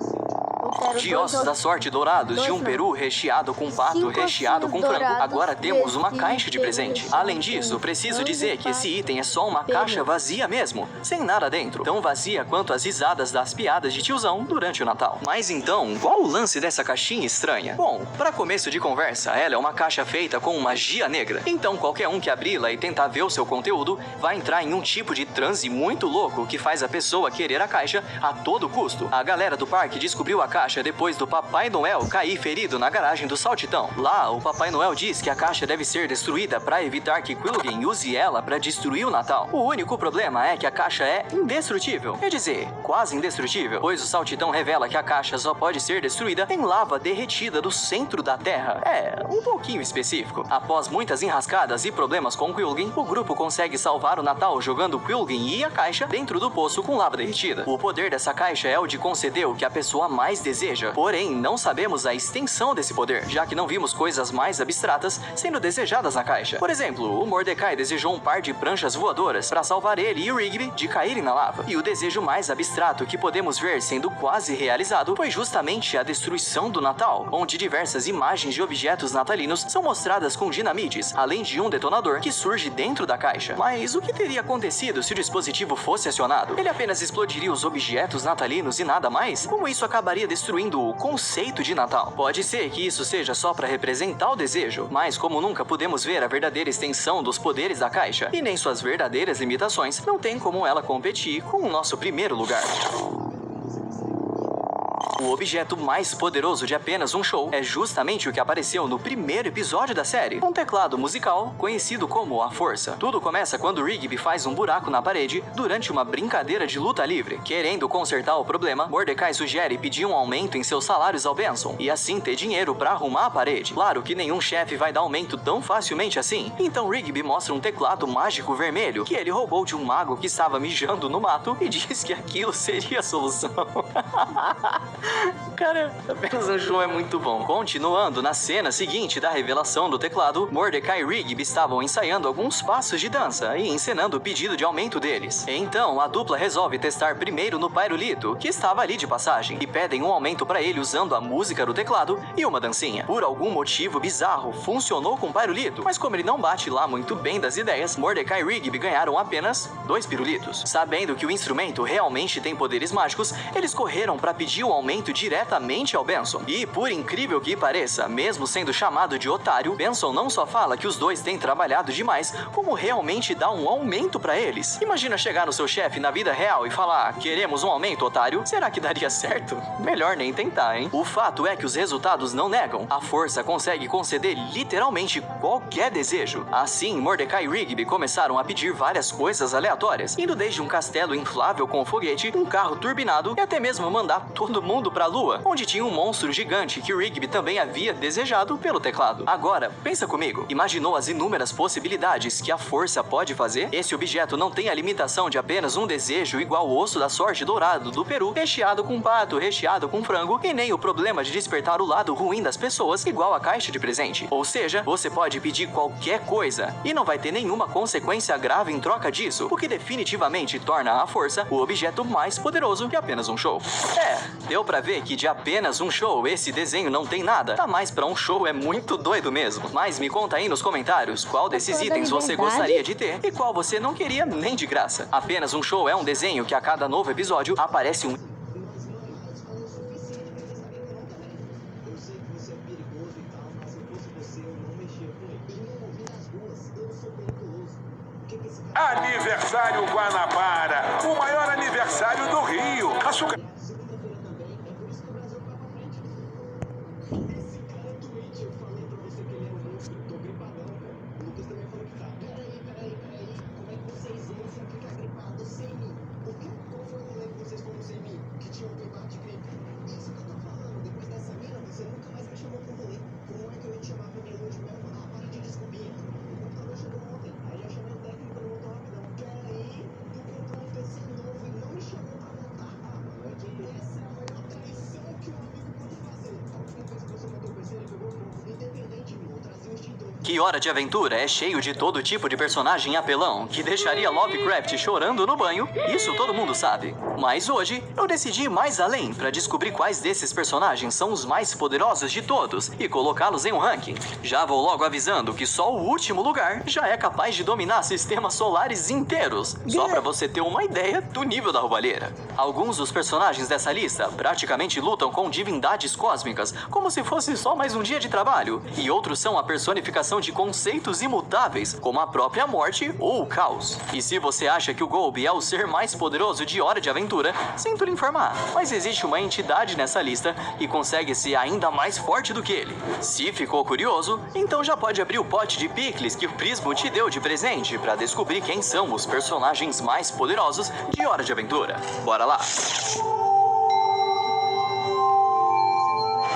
De ossos da sorte dourados, de um peru recheado com pato, recheado com frango, agora temos uma caixa de presente. Além disso, preciso dizer que esse item é só uma caixa vazia mesmo, sem nada dentro. Tão vazia quanto as risadas das piadas de tiozão durante o Natal. Mas então, qual o lance dessa caixinha estranha? Bom, para começo de conversa, ela é uma caixa feita com magia negra. Então qualquer um que abri-la e tentar ver o seu conteúdo vai entrar em um tipo de transe muito louco que faz a pessoa querer a caixa a todo custo. A galera do parque descobriu a caixa depois do Papai Noel cair ferido na garagem do Saltitão. Lá, o Papai Noel diz que a caixa deve ser destruída para evitar que Quilligan use ela para destruir o Natal. O único problema é que a caixa é indestrutível. Quer dizer, quase indestrutível, pois o Saltitão revela que a caixa só pode ser destruída em lava derretida do centro da Terra. É, um pouquinho específico. Após muitas enrascadas e problemas com Quilligan, o grupo consegue salvar o Natal jogando Quilligan e a caixa dentro do poço com lava derretida. O poder dessa caixa é o de conceder o que a pessoa mais deseja, porém não sabemos a extensão desse poder, já que não vimos coisas mais abstratas sendo desejadas na caixa. Por exemplo, o Mordecai desejou um par de pranchas voadoras para salvar ele e o Rigby de caírem na lava. E o desejo mais abstrato que podemos ver sendo quase realizado foi justamente a destruição do Natal, onde diversas imagens de objetos natalinos são mostradas com dinamites, além de um detonador que surge dentro da caixa. Mas o que teria acontecido se o dispositivo fosse acionado? Ele apenas explodiria os objetos natalinos e nada mais? Como isso acabaria destruindo o conceito de Natal? Pode ser que isso seja só para representar o desejo, mas como nunca pudemos ver a verdadeira extensão dos poderes da caixa e nem suas verdadeiras limitações, não tem como ela competir com o nosso primeiro lugar. O objeto mais poderoso de apenas um show é justamente o que apareceu no primeiro episódio da série, um teclado musical conhecido como a Força. Tudo começa quando Rigby faz um buraco na parede durante uma brincadeira de luta livre. Querendo consertar o problema, Mordecai sugere pedir um aumento em seus salários ao Benson e assim ter dinheiro para arrumar a parede. Claro que nenhum chefe vai dar aumento tão facilmente assim, então Rigby mostra um teclado mágico vermelho que ele roubou de um mago que estava mijando no mato e diz que aquilo seria a solução. Cara, apenas um show é muito bom. Continuando na cena seguinte da revelação do teclado, Mordecai e Rigby estavam ensaiando alguns passos de dança e encenando o pedido de aumento deles. Então, a dupla resolve testar primeiro no Pairulito, que estava ali de passagem, e pedem um aumento para ele usando a música do teclado e uma dancinha. Por algum motivo bizarro, funcionou com o Pairulito, mas como ele não bate lá muito bem das ideias, Mordecai e Rigby ganharam apenas 2 pirulitos. Sabendo que o instrumento realmente tem poderes mágicos, eles correram para pedir o aumento diretamente ao Benson. E, por incrível que pareça, mesmo sendo chamado de otário, Benson não só fala que os dois têm trabalhado demais, como realmente dá um aumento para eles. Imagina chegar no seu chefe na vida real e falar: queremos um aumento, otário? Será que daria certo? Melhor nem tentar, hein? O fato é que os resultados não negam. A Força consegue conceder literalmente qualquer desejo. Assim, Mordecai e Rigby começaram a pedir várias coisas aleatórias, indo desde um castelo inflável com foguete, um carro turbinado e até mesmo mandar todo mundo pra lua, onde tinha um monstro gigante que Rigby também havia desejado pelo teclado. Agora, pensa comigo, imaginou as inúmeras possibilidades que a Força pode fazer? Esse objeto não tem a limitação de apenas um desejo igual o osso da sorte dourado do Peru, recheado com pato, recheado com frango, e nem o problema de despertar o lado ruim das pessoas igual a caixa de presente. Ou seja, você pode pedir qualquer coisa e não vai ter nenhuma consequência grave em troca disso, o que definitivamente torna a Força o objeto mais poderoso de apenas um show. Deu pra ver que de apenas um show esse desenho não tem nada. Tá mais pra um show, é muito doido mesmo. Mas me conta aí nos comentários qual desses itens você gostaria de ter e qual você não queria nem de graça. Apenas um show é um desenho que a cada novo episódio aparece um Aniversário Guanabara, o maior aniversário do Rio. Açúcar. Que Hora de Aventura é cheio de todo tipo de personagem apelão que deixaria Lovecraft chorando no banho, isso todo mundo sabe. Mas hoje eu decidi ir mais além para descobrir quais desses personagens são os mais poderosos de todos e colocá-los em um ranking. Já vou logo avisando que só o último lugar já é capaz de dominar sistemas solares inteiros, só para você ter uma ideia do nível da roubalheira. Alguns dos personagens dessa lista praticamente lutam com divindades cósmicas, como se fosse só mais um dia de trabalho, e outros são a personificação de conceitos imutáveis, como a própria morte ou o caos. E se você acha que o Golby é o ser mais poderoso de Hora de Aventura, sinto lhe informar, mas existe uma entidade nessa lista que consegue ser ainda mais forte do que ele. Se ficou curioso, então já pode abrir o pote de picles que o Prismo te deu de presente para descobrir quem são os personagens mais poderosos de Hora de Aventura. Bora lá!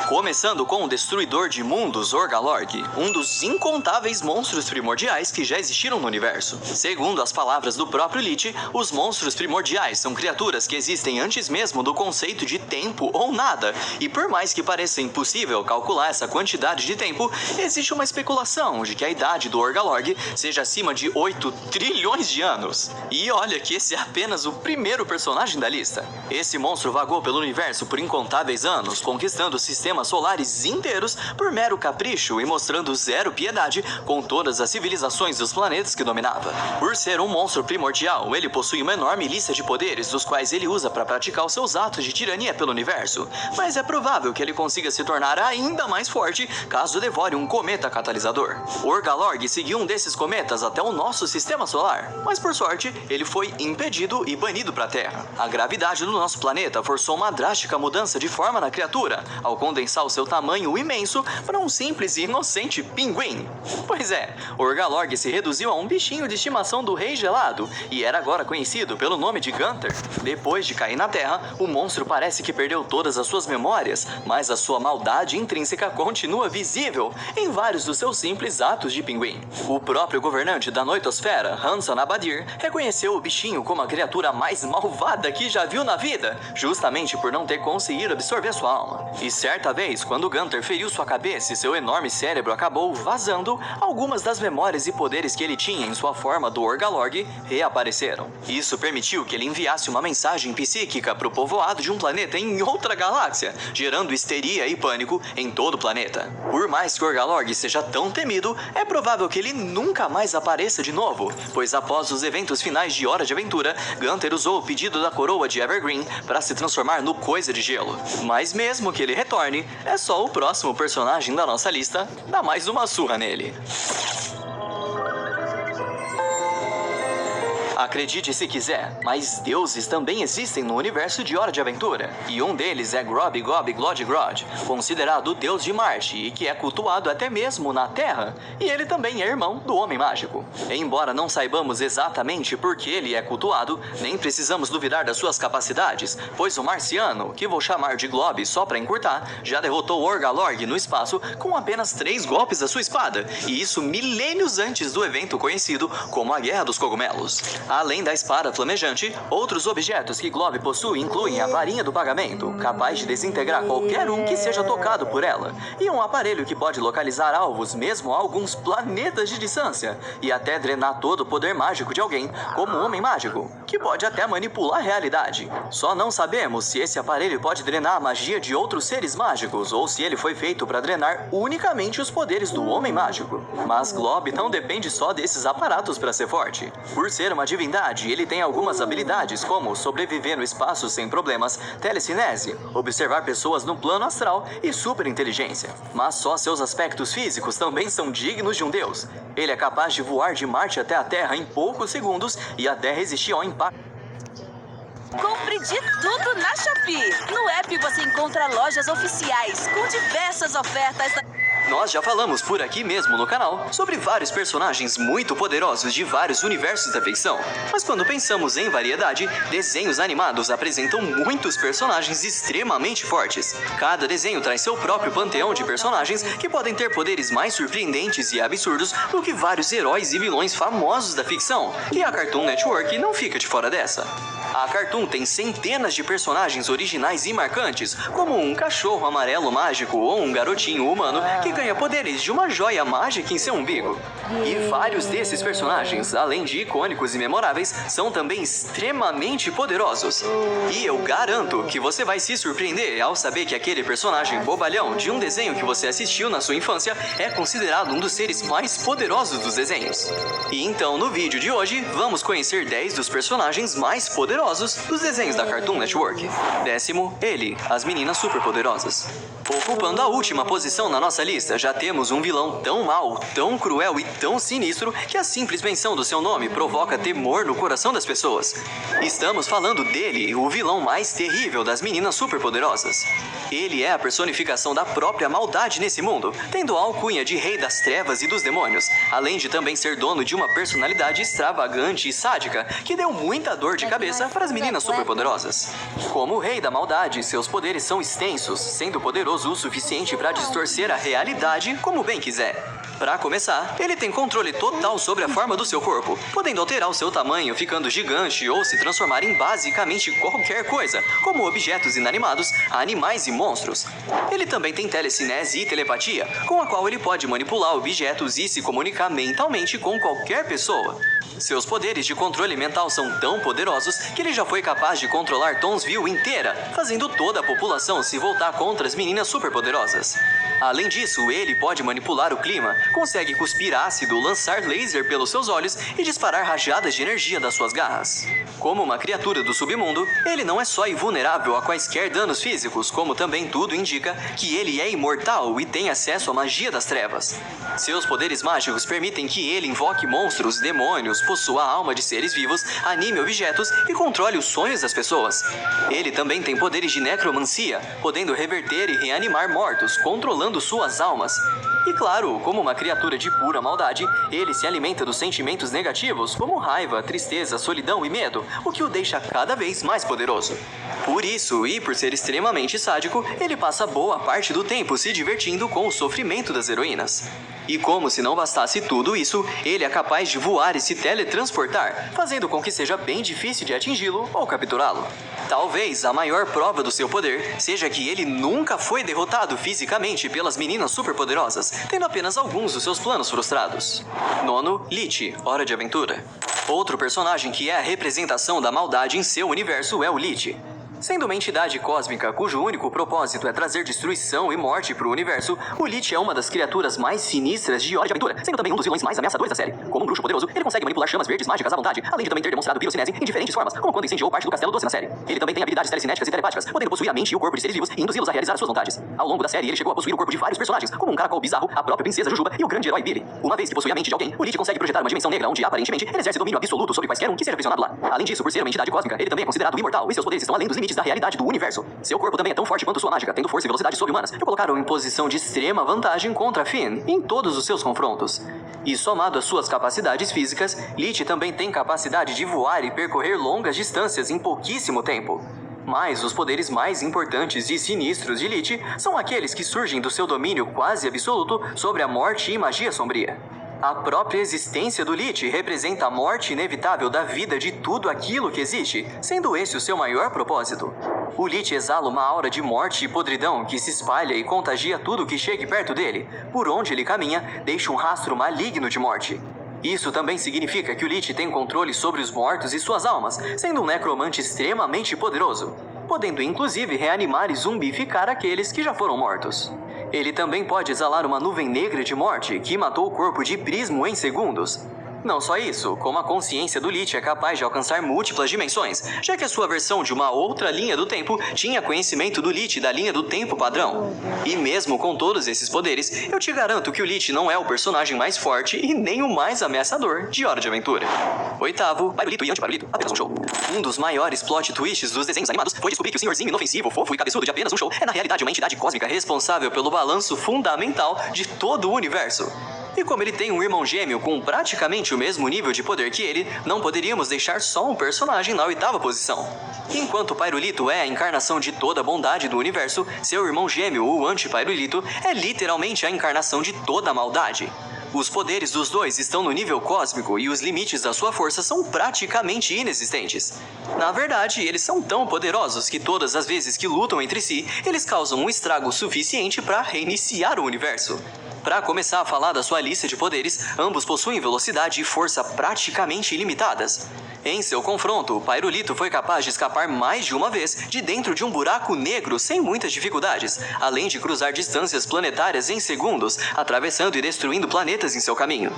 Começando com o Destruidor de Mundos, Orgalorg, um dos incontáveis monstros primordiais que já existiram no universo. Segundo as palavras do próprio Lich, os monstros primordiais são criaturas que existem antes mesmo do conceito de tempo ou nada, e por mais que pareça impossível calcular essa quantidade de tempo, existe uma especulação de que a idade do Orgalorg seja acima de 8 trilhões de anos. E olha que esse é apenas o primeiro personagem da lista. Esse monstro vagou pelo universo por incontáveis anos, conquistando sistemas sistemas solares inteiros por mero capricho e mostrando zero piedade com todas as civilizações dos planetas que dominava. Por ser um monstro primordial, ele possui uma enorme lista de poderes, dos quais ele usa para praticar os seus atos de tirania pelo universo, mas é provável que ele consiga se tornar ainda mais forte caso devore um cometa catalisador. Orgalorg seguiu um desses cometas até o nosso sistema solar, mas por sorte, ele foi impedido e banido para a Terra. A gravidade do nosso planeta forçou uma drástica mudança de forma na criatura, ao condensar o seu tamanho imenso para um simples e inocente pinguim. Pois é, Orgalorg se reduziu a um bichinho de estimação do Rei Gelado e era agora conhecido pelo nome de Gunther. Depois de cair na Terra, o monstro parece que perdeu todas as suas memórias, mas a sua maldade intrínseca continua visível em vários dos seus simples atos de pinguim. O próprio governante da Noitosfera, Hansan Abadir, reconheceu o bichinho como a criatura mais malvada que já viu na vida, justamente por não ter conseguido absorver sua alma. E certa vez, quando Gunther feriu sua cabeça e seu enorme cérebro acabou vazando, algumas das memórias e poderes que ele tinha em sua forma do Orgalorg reapareceram. Isso permitiu que ele enviasse uma mensagem psíquica para o povoado de um planeta em outra galáxia, gerando histeria e pânico em todo o planeta. Por mais que Orgalorg seja tão temido, é provável que ele nunca mais apareça de novo, pois após os eventos finais de Hora de Aventura, Gunther usou o pedido da coroa de Evergreen para se transformar no Coisa de Gelo. Mas mesmo que ele retorne, é só o próximo personagem da nossa lista dar mais uma surra nele. Acredite se quiser, mas deuses também existem no universo de Hora de Aventura, e um deles é Grob Gob Glod Grod, considerado o deus de Marte e que é cultuado até mesmo na Terra, e ele também é irmão do Homem Mágico. Embora não saibamos exatamente por que ele é cultuado, nem precisamos duvidar das suas capacidades, pois o marciano, que vou chamar de Glob só para encurtar, já derrotou Orgalorg no espaço com apenas 3 golpes da sua espada, e isso milênios antes do evento conhecido como a Guerra dos Cogumelos. Além da espada flamejante, outros objetos que Glob possui incluem a varinha do pagamento, capaz de desintegrar qualquer um que seja tocado por ela, e um aparelho que pode localizar alvos mesmo a alguns planetas de distância, e até drenar todo o poder mágico de alguém, como o Homem Mágico, que pode até manipular a realidade. Só não sabemos se esse aparelho pode drenar a magia de outros seres mágicos, ou se ele foi feito para drenar unicamente os poderes do Homem Mágico. Mas Glob não depende só desses aparatos para ser forte. Por ser uma divindade, ele tem algumas habilidades como sobreviver no espaço sem problemas, telecinese, observar pessoas no plano astral e superinteligência. Mas só seus aspectos físicos também são dignos de um deus. Ele é capaz de voar de Marte até a Terra em poucos segundos e até resistir ao impacto. Compre de tudo na Shopee. No app você encontra lojas oficiais com diversas ofertas. Nós já falamos por aqui mesmo no canal sobre vários personagens muito poderosos de vários universos da ficção. Mas quando pensamos em variedade, desenhos animados apresentam muitos personagens extremamente fortes. Cada desenho traz seu próprio panteão de personagens que podem ter poderes mais surpreendentes e absurdos do que vários heróis e vilões famosos da ficção. E a Cartoon Network não fica de fora dessa. A Cartoon tem centenas de personagens originais e marcantes, como um cachorro amarelo mágico ou um garotinho humano que ganha poderes de uma joia mágica em seu umbigo. E vários desses personagens, além de icônicos e memoráveis, são também extremamente poderosos. E eu garanto que você vai se surpreender ao saber que aquele personagem bobalhão de um desenho que você assistiu na sua infância é considerado um dos seres mais poderosos dos desenhos. E então, no vídeo de hoje, vamos conhecer 10 dos personagens mais poderosos dos desenhos da Cartoon Network. 10º, ele, as meninas superpoderosas. Ocupando a última posição na nossa lista, já temos um vilão tão mau, tão cruel e tão sinistro que a simples menção do seu nome provoca temor no coração das pessoas. Estamos falando dele, o vilão mais terrível das meninas superpoderosas. Ele é a personificação da própria maldade nesse mundo, tendo a alcunha de Rei das Trevas e dos Demônios, além de também ser dono de uma personalidade extravagante e sádica, que deu muita dor de cabeça para as meninas superpoderosas. Como o Rei da Maldade, seus poderes são extensos, sendo poderoso o suficiente para distorcer a realidade como bem quiser. Para começar, ele tem controle total sobre a forma do seu corpo, podendo alterar o seu tamanho ficando gigante ou se transformar em basicamente qualquer coisa, como objetos inanimados, animais e monstros. Ele também tem telecinese e telepatia, com a qual ele pode manipular objetos e se comunicar mentalmente com qualquer pessoa. Seus poderes de controle mental são tão poderosos que ele já foi capaz de controlar Townsville inteira, fazendo toda a população se voltar contra as meninas superpoderosas. Além disso, ele pode manipular o clima, consegue cuspir ácido, lançar laser pelos seus olhos e disparar rajadas de energia das suas garras. Como uma criatura do submundo, ele não é só invulnerável a quaisquer danos físicos, como também tudo indica que ele é imortal e tem acesso à magia das trevas. Seus poderes mágicos permitem que ele invoque monstros, demônios, possua a alma de seres vivos, anime objetos e controle os sonhos das pessoas. Ele também tem poderes de necromancia, podendo reverter e reanimar mortos, controlando suas almas. E claro, como uma criatura de pura maldade, ele se alimenta dos sentimentos negativos, como raiva, tristeza, solidão e medo, o que o deixa cada vez mais poderoso. Por isso, e por ser extremamente sádico, ele passa boa parte do tempo se divertindo com o sofrimento das heroínas. E como se não bastasse tudo isso, ele é capaz de voar e se teletransportar, fazendo com que seja bem difícil de atingi-lo ou capturá-lo. Talvez a maior prova do seu poder seja que ele nunca foi derrotado fisicamente pelas meninas superpoderosas, tendo apenas alguns dos seus planos frustrados. Nono, Lich, Hora de Aventura. Outro personagem que é a representação da maldade em seu universo é o Lich. Sendo uma entidade cósmica cujo único propósito é trazer destruição e morte para o universo, o Lich é uma das criaturas mais sinistras de Hora de Aventura, sendo também um dos vilões mais ameaçadores da série. Como um bruxo poderoso, ele consegue manipular chamas verdes mágicas à vontade, além de também ter demonstrado pirocinese em diferentes formas, como quando incendiou parte do Castelo Doce na série. Ele também tem habilidades telecinéticas e telepáticas, podendo possuir a mente e o corpo de seres vivos e induzi-los a realizar suas vontades. Ao longo da série, ele chegou a possuir o corpo de vários personagens, como um caracol bizarro, a própria princesa Jujuba e o grande herói Billy. Uma vez que possui a mente de alguém, o Lich consegue projetar uma dimensão negra onde, aparentemente, ele exerce domínio absoluto sobre quaisquer um que seja aprisionado lá. Além disso, por ser uma entidade cósmica, ele também é considerado imortal e seus poderes estão além dos limites da realidade do universo. Seu corpo também é tão forte quanto sua mágica, tendo força e velocidade sobre-humanas, que o colocaram em posição de extrema vantagem contra Finn em todos os seus confrontos. E somado às suas capacidades físicas, Lich também tem capacidade de voar e percorrer longas distâncias em pouquíssimo tempo. Mas os poderes mais importantes e sinistros de Lich são aqueles que surgem do seu domínio quase absoluto sobre a morte e magia sombria. A própria existência do Lich representa a morte inevitável da vida de tudo aquilo que existe, sendo esse o seu maior propósito. O Lich exala uma aura de morte e podridão que se espalha e contagia tudo que chegue perto dele. Por onde ele caminha, deixa um rastro maligno de morte. Isso também significa que o Lich tem controle sobre os mortos e suas almas, sendo um necromante extremamente poderoso, podendo inclusive reanimar e zumbificar aqueles que já foram mortos. Ele também pode exalar uma nuvem negra de morte que matou o corpo de Prismo em segundos. Não só isso, como a consciência do Lich é capaz de alcançar múltiplas dimensões, já que a sua versão de uma outra linha do tempo tinha conhecimento do Lich da linha do tempo padrão. E mesmo com todos esses poderes, eu te garanto que o Lich não é o personagem mais forte e nem o mais ameaçador de Hora de Aventura. Oitavo, Pyrolito e Antipyrolito, apenas um show. Um dos maiores plot twists dos desenhos animados foi descobrir que o senhorzinho inofensivo, fofo e cabeçudo de apenas um show é na realidade uma entidade cósmica responsável pelo balanço fundamental de todo o universo. E como ele tem um irmão gêmeo com praticamente o mesmo nível de poder que ele, não poderíamos deixar só um personagem na oitava posição. Enquanto Pyrolito é a encarnação de toda a bondade do universo, seu irmão gêmeo, o Antipyrolito, é literalmente a encarnação de toda a maldade. Os poderes dos dois estão no nível cósmico e os limites da sua força são praticamente inexistentes. Na verdade, eles são tão poderosos que todas as vezes que lutam entre si, eles causam um estrago suficiente para reiniciar o universo. Para começar a falar da sua lista de poderes, ambos possuem velocidade e força praticamente ilimitadas. Em seu confronto, Pyrolito foi capaz de escapar mais de uma vez de dentro de um buraco negro sem muitas dificuldades, além de cruzar distâncias planetárias em segundos, atravessando e destruindo planetas em seu caminho.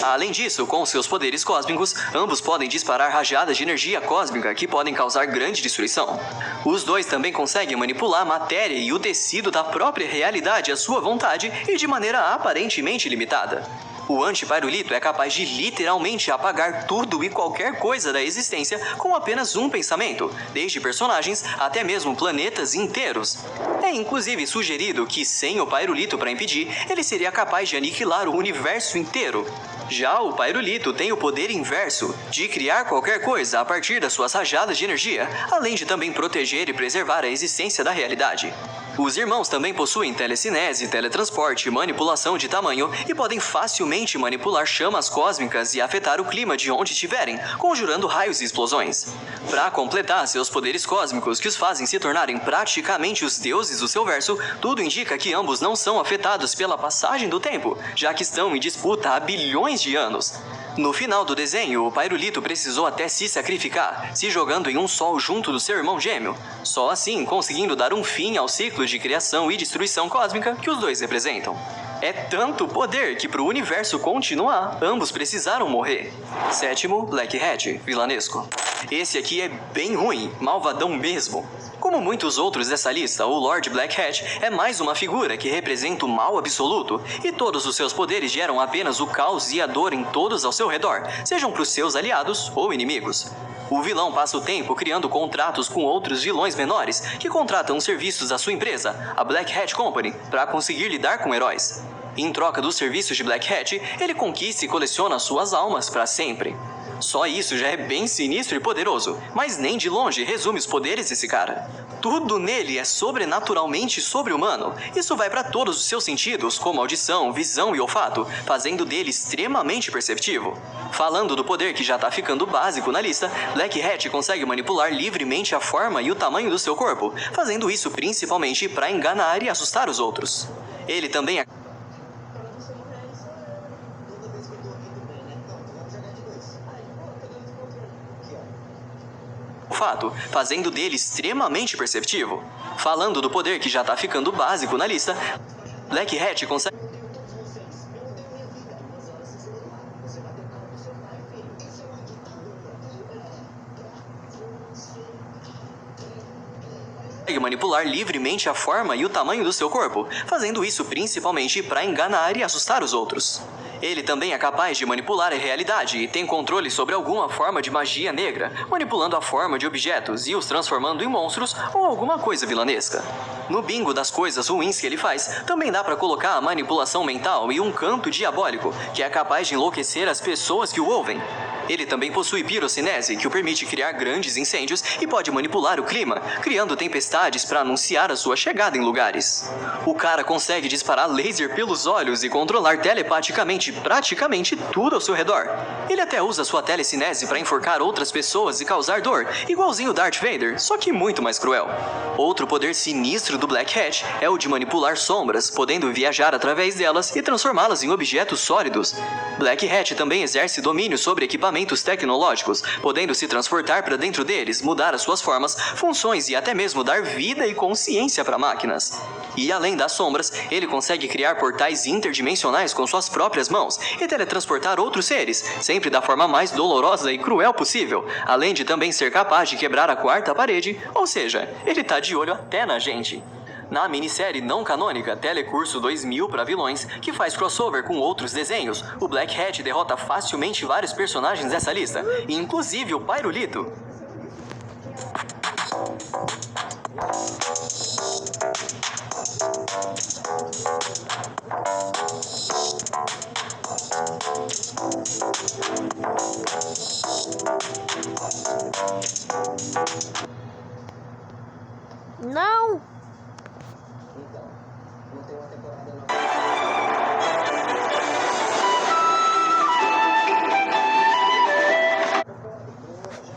Além disso, com seus poderes cósmicos, ambos podem disparar rajadas de energia cósmica que podem causar grande destruição. Os dois também conseguem manipular a matéria e o tecido da própria realidade à sua vontade e de maneira aparentemente limitada. O Antipyrolito é capaz de literalmente apagar tudo e qualquer coisa da existência com apenas um pensamento, desde personagens até mesmo planetas inteiros. É inclusive sugerido que, sem o Pyrolito para impedir, ele seria capaz de aniquilar o universo inteiro. Já o Pyrolito tem o poder inverso, de criar qualquer coisa a partir das suas rajadas de energia, além de também proteger e preservar a existência da realidade. Os irmãos também possuem telecinese, teletransporte, manipulação de tamanho e podem facilmente manipular chamas cósmicas e afetar o clima de onde estiverem, conjurando raios e explosões. Para completar seus poderes cósmicos que os fazem se tornarem praticamente os deuses do seu verso, tudo indica que ambos não são afetados pela passagem do tempo, já que estão em disputa há bilhões de anos. No final do desenho, o Pairulito precisou até se sacrificar, se jogando em um sol junto do seu irmão gêmeo, só assim conseguindo dar um fim ao ciclo de criação e destruição cósmica que os dois representam. É tanto poder que, para o universo continuar, ambos precisaram morrer. Sétimo, Black Hat, vilanesco. Esse aqui é bem ruim, malvadão mesmo. Como muitos outros dessa lista, o Lord Black Hat é mais uma figura que representa o mal absoluto, e todos os seus poderes geram apenas o caos e a dor em todos ao seu redor, sejam para os seus aliados ou inimigos. O vilão passa o tempo criando contratos com outros vilões menores que contratam os serviços da sua empresa, a Black Hat Company, para conseguir lidar com heróis. Em troca dos serviços de Black Hat, ele conquista e coleciona suas almas para sempre. Só isso já é bem sinistro e poderoso, mas nem de longe resume os poderes desse cara. Tudo nele é sobrenaturalmente sobre-humano. Isso vai para todos os seus sentidos, como audição, visão e olfato, fazendo dele extremamente perceptivo. Falando do poder que já tá ficando básico na lista, Black Hat consegue manipular livremente a forma e o tamanho do seu corpo, fazendo isso principalmente para enganar e assustar os outros. Ele também é fato, fazendo dele extremamente perceptivo. Falando do poder que já tá ficando básico na lista, Black Hat consegue manipular livremente a forma e o tamanho do seu corpo, fazendo isso principalmente para enganar e assustar os outros. Ele também é capaz de manipular a realidade e tem controle sobre alguma forma de magia negra, manipulando a forma de objetos e os transformando em monstros ou alguma coisa vilanesca. No bingo das coisas ruins que ele faz, também dá para colocar a manipulação mental e um canto diabólico, que é capaz de enlouquecer as pessoas que o ouvem. Ele também possui pirocinese, que o permite criar grandes incêndios e pode manipular o clima, criando tempestades para anunciar a sua chegada em lugares. O cara consegue disparar laser pelos olhos e controlar telepaticamente praticamente tudo ao seu redor. Ele até usa sua telecinese para enforcar outras pessoas e causar dor, igualzinho Darth Vader, só que muito mais cruel. Outro poder sinistro do Black Hat é o de manipular sombras, podendo viajar através delas e transformá-las em objetos sólidos. Black Hat também exerce domínio sobre equipamentos tecnológicos, podendo se transportar para dentro deles, mudar as suas formas, funções e até mesmo dar vida e consciência para máquinas. E além das sombras, ele consegue criar portais interdimensionais com suas próprias mãos e teletransportar outros seres, sempre da forma mais dolorosa e cruel possível, além de também ser capaz de quebrar a quarta parede, ou seja, ele tá de olho até na gente. Na minissérie não canônica Telecurso 2000 para vilões, que faz crossover com outros desenhos, o Black Hat derrota facilmente vários personagens dessa lista, inclusive o Pairulito. Não!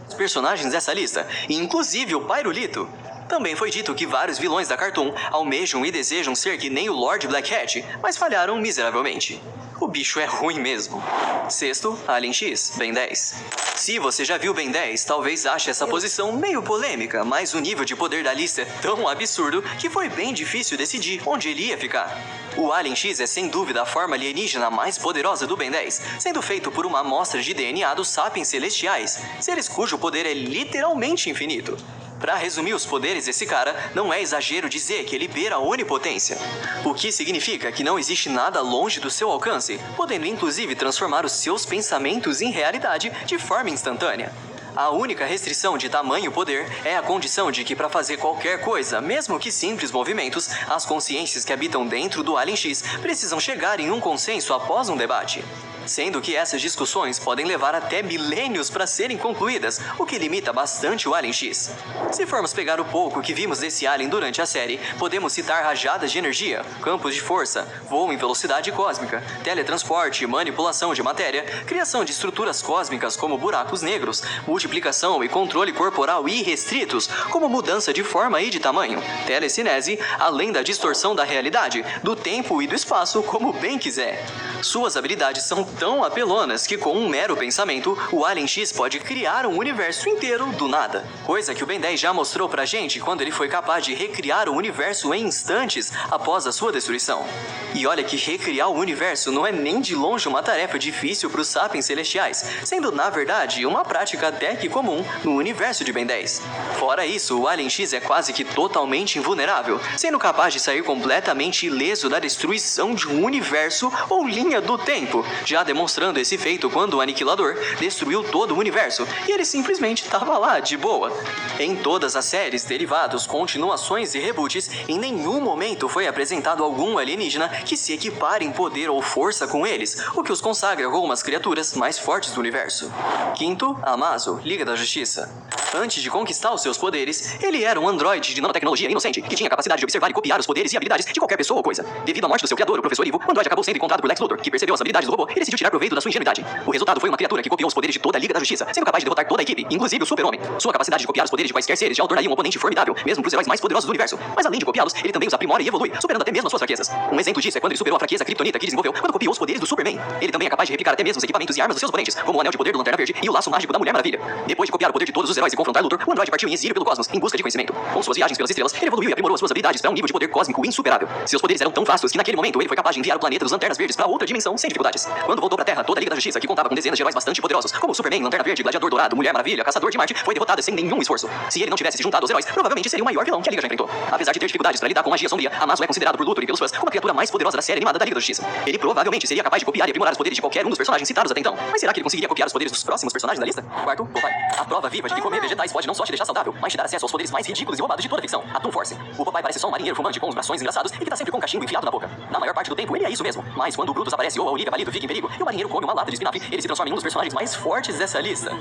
Os personagens dessa lista, inclusive o Pairulito. Também foi dito que vários vilões da Cartoon almejam e desejam ser que nem o Lord Black Hat, mas falharam miseravelmente. O bicho é ruim mesmo. Sexto, Alien X, Ben 10. Se você já viu Ben 10, talvez ache essa posição meio polêmica, mas o nível de poder da lista é tão absurdo que foi bem difícil decidir onde ele ia ficar. O Alien X é sem dúvida a forma alienígena mais poderosa do Ben 10, sendo feito por uma amostra de DNA dos sapiens celestiais, seres cujo poder é literalmente infinito. Para resumir os poderes desse cara, não é exagero dizer que ele beira a onipotência. O que significa que não existe nada longe do seu alcance, podendo inclusive transformar os seus pensamentos em realidade de forma instantânea. A única restrição de tamanho poder é a condição de que para fazer qualquer coisa, mesmo que simples movimentos, as consciências que habitam dentro do Alien X precisam chegar em um consenso após um debate. Sendo que essas discussões podem levar até milênios para serem concluídas, o que limita bastante o Alien X. Se formos pegar o pouco que vimos desse alien durante a série, podemos citar rajadas de energia, campos de força, voo em velocidade cósmica, teletransporte, manipulação de matéria, criação de estruturas cósmicas como buracos negros, multiplicação e controle corporal irrestritos, como mudança de forma e de tamanho, telecinese, além da distorção da realidade, do tempo e do espaço como bem quiser. Suas habilidades são tão apelonas que com um mero pensamento, o Alien X pode criar um universo inteiro do nada. Coisa que o Ben 10 já mostrou pra gente quando ele foi capaz de recriar o universo em instantes após a sua destruição. E olha que recriar o universo não é nem de longe uma tarefa difícil para os sapiens celestiais, sendo na verdade uma prática até que comum no universo de Ben 10. Fora isso, o Alien X é quase que totalmente invulnerável, sendo capaz de sair completamente ileso da destruição de um universo ou linha do tempo, já demonstrando esse feito quando o Aniquilador destruiu todo o universo e ele simplesmente estava lá de boa. Em todas as séries, derivados, continuações e reboots, em nenhum momento foi apresentado algum alienígena que se equipare em poder ou força com eles, o que os consagra como as criaturas mais fortes do universo. Quinto, Amazo, Liga da Justiça. Antes de conquistar os seus poderes, ele era um androide de nanotecnologia inocente que tinha a capacidade de observar e copiar os poderes e habilidades de qualquer pessoa ou coisa. Devido à morte do seu criador, o Professor Ivo, o androide acabou sendo encontrado por Lex Luthor, que percebeu as habilidades do robô e decidiu tirar proveito da sua ingenuidade. O resultado foi uma criatura que copiou os poderes de toda a Liga da Justiça, sendo capaz de derrotar toda a equipe, inclusive o Super-Homem. Sua capacidade de copiar os poderes de quaisquer seres já o tornaria um oponente formidável, mesmo para os heróis mais poderosos do universo. Mas além de copiá-los, ele também os aprimora e evolui, superando até mesmo as suas fraquezas. Um exemplo disso é quando ele superou a fraqueza kryptonita que desenvolveu quando copiou os poderes do Superman. Ele também é capaz de replicar até mesmo os equipamentos e armas dos seus oponentes, como o anel de poder do Lanterna Verde e o laço mágico da Mulher Maravilha. Depois de copiar o poder de todos os heróis e confrontar Luthor, o androide partiu em exílio pelo cosmos, em busca de conhecimento. Com suas viagens pelas estrelas, ele evoluiu e aprimorou suas habilidades para um nível de poder cósmico insuperável. Seus poderes eram tão vastos que naquele momento ele foi capaz de enviar o planeta dos Lanternas Verdes para outra dimensão sem dificuldades. Quando voltou para a Terra, toda a Liga da Justiça, que contava com dezenas de heróis bastante poderosos, como Superman, Lanterna Verde, Gladiador Dourado, Mulher Maravilha, Caçador de Marte, foi derrotada sem nenhum esforço. Se ele não tivesse se juntado aos heróis, provavelmente seria o maior vilão que a Liga já enfrentou. Apesar de ter dificuldades para lidar com magia sombria, Amazo é considerado por Luthor e pelos fãs como a criatura mais poderosa da série animada da Liga da Justiça. Ele provavelmente seria capaz de copiar e aprimorar os poderes de qualquer um dos personagens citados até então. Mas será que ele conseguiria copiar os poderes dos próximos personagens da lista? Quarto, Popeye. A prova viva de que comer vegetais pode não só te deixar saudável, mas te dar acesso aos poderes mais ridículos e roubados de toda a ficção, a Toon Force. O Popeye parece só um marinheiro fumante com uns braços engraçados e que tá sempre com um cachimbo enfiado na boca. Na maior parte do tempo ele é isso mesmo, mas quando o Brutus aparece ou a Olivia Palito fica em perigo e o marinheiro come uma lata de espinafre, ele se transforma em um dos personagens mais fortes dessa lista.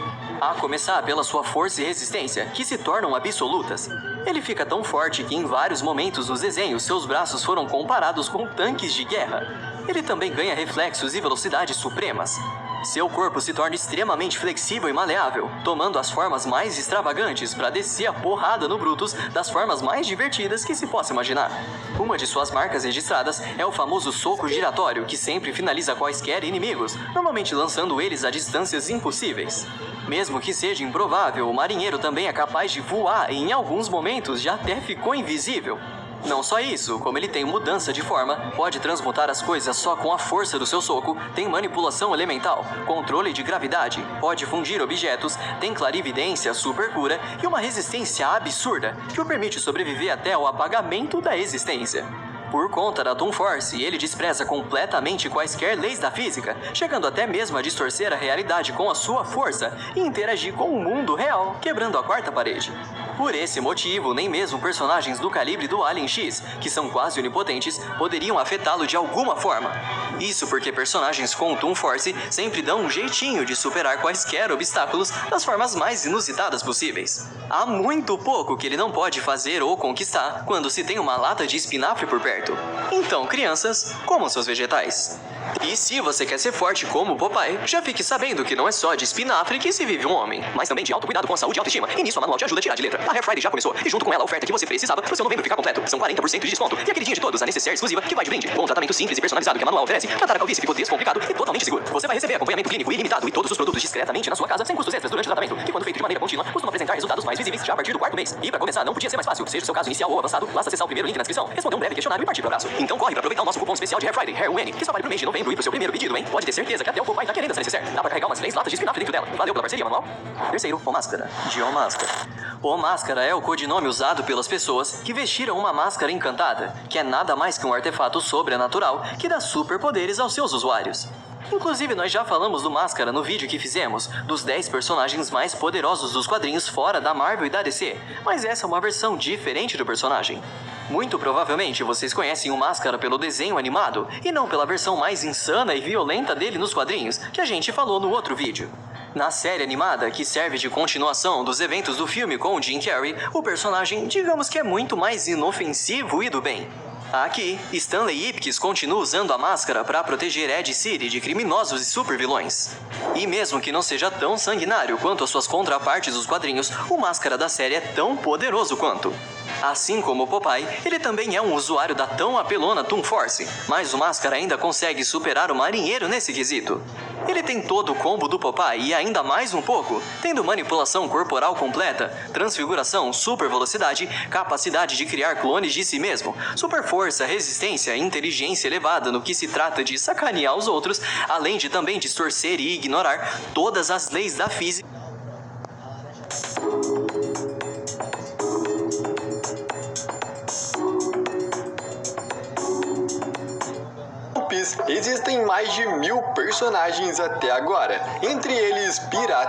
A começar pela sua força e resistência, que se tornam absolutas. Ele fica tão forte que em vários momentos nos desenhos seus braços foram comparados com tanques de guerra. Ele também ganha reflexos e velocidades supremas. Seu corpo se torna extremamente flexível e maleável, tomando as formas mais extravagantes para descer a porrada no Brutus das formas mais divertidas que se possa imaginar. Uma de suas marcas registradas é o famoso soco giratório, que sempre finaliza quaisquer inimigos, normalmente lançando eles a distâncias impossíveis. Mesmo que seja improvável, o marinheiro também é capaz de voar e em alguns momentos já até ficou invisível. Não só isso, como ele tem mudança de forma, pode transmutar as coisas só com a força do seu soco, tem manipulação elemental, controle de gravidade, pode fundir objetos, tem clarividência super cura e uma resistência absurda, que o permite sobreviver até ao apagamento da existência. Por conta da Toon Force, ele despreza completamente quaisquer leis da física, chegando até mesmo a distorcer a realidade com a sua força e interagir com o mundo real, quebrando a quarta parede. Por esse motivo, nem mesmo personagens do calibre do Alien X, que são quase onipotentes, poderiam afetá-lo de alguma forma. Isso porque personagens com Toon Force sempre dão um jeitinho de superar quaisquer obstáculos das formas mais inusitadas possíveis. Há muito pouco que ele não pode fazer ou conquistar quando se tem uma lata de espinafre por perto. Então, crianças, comam seus vegetais. E se você quer ser forte como o Popeye, já fique sabendo que não é só de espinafre que se vive um homem, mas também de autocuidado com a saúde e autoestima. E nisso a manual te ajuda a tirar de letra. A Hair Friday já começou, e junto com ela a oferta que você precisava pro seu novembro ficar completo. São 40% de desconto. E a queridinha de todos, a Necessaire exclusiva, que vai de brinde. Com um tratamento simples e personalizado que a manual oferece, tratar a calvície ficou descomplicado e totalmente seguro. Você vai receber acompanhamento clínico ilimitado e todos os produtos discretamente na sua casa, sem custos extras durante o tratamento, que quando feito de maneira contínua, costumam apresentar resultados mais visíveis já a partir do quarto mês. E pra começar, não podia ser mais fácil. Seja o seu caso inicial ou avançado, basta acessar o primeiro link na descrição, responder um breve questionário e partir pro abraço. Então corre pra aproveitar o nosso cupom especial de Hair Friday, Hair UN, que só vale pro mês de novembro e pro seu primeiro pedido, hein? Pode ter certeza que até o Popeye tá querendo essa Necessaire. Dá pra carregar umas 3 latas de espinafre dentro dela. Valeu pela parceria, manual. Terceiro, O Máscara, de O Máscara. O Máscara é o codinome usado pelas pessoas que vestiram uma máscara encantada, que é nada mais que um artefato sobrenatural que dá superpoderes aos seus usuários. Inclusive, nós já falamos do Máscara no vídeo que fizemos, dos 10 personagens mais poderosos dos quadrinhos fora da Marvel e da DC, mas essa é uma versão diferente do personagem. Muito provavelmente vocês conhecem o Máscara pelo desenho animado, e não pela versão mais insana e violenta dele nos quadrinhos, que a gente falou no outro vídeo. Na série animada, que serve de continuação dos eventos do filme com o Jim Carrey, o personagem, digamos que é muito mais inofensivo e do bem. Aqui, Stanley Ipkiss continua usando a máscara para proteger Ed City de criminosos e supervilões. E mesmo que não seja tão sanguinário quanto as suas contrapartes dos quadrinhos, o Máscara da série é tão poderoso quanto. Assim como o Popeye, ele também é um usuário da tão apelona Toon Force, mas o Máscara ainda consegue superar o marinheiro nesse quesito. Ele tem todo o combo do Popeye e ainda mais um pouco, tendo manipulação corporal completa, transfiguração, super velocidade, capacidade de criar clones de si mesmo, super força, resistência e inteligência elevada no que se trata de sacanear os outros, além de também distorcer e ignorar todas as leis da física. Existem mais de 1000 personagens até agora, entre eles piratas,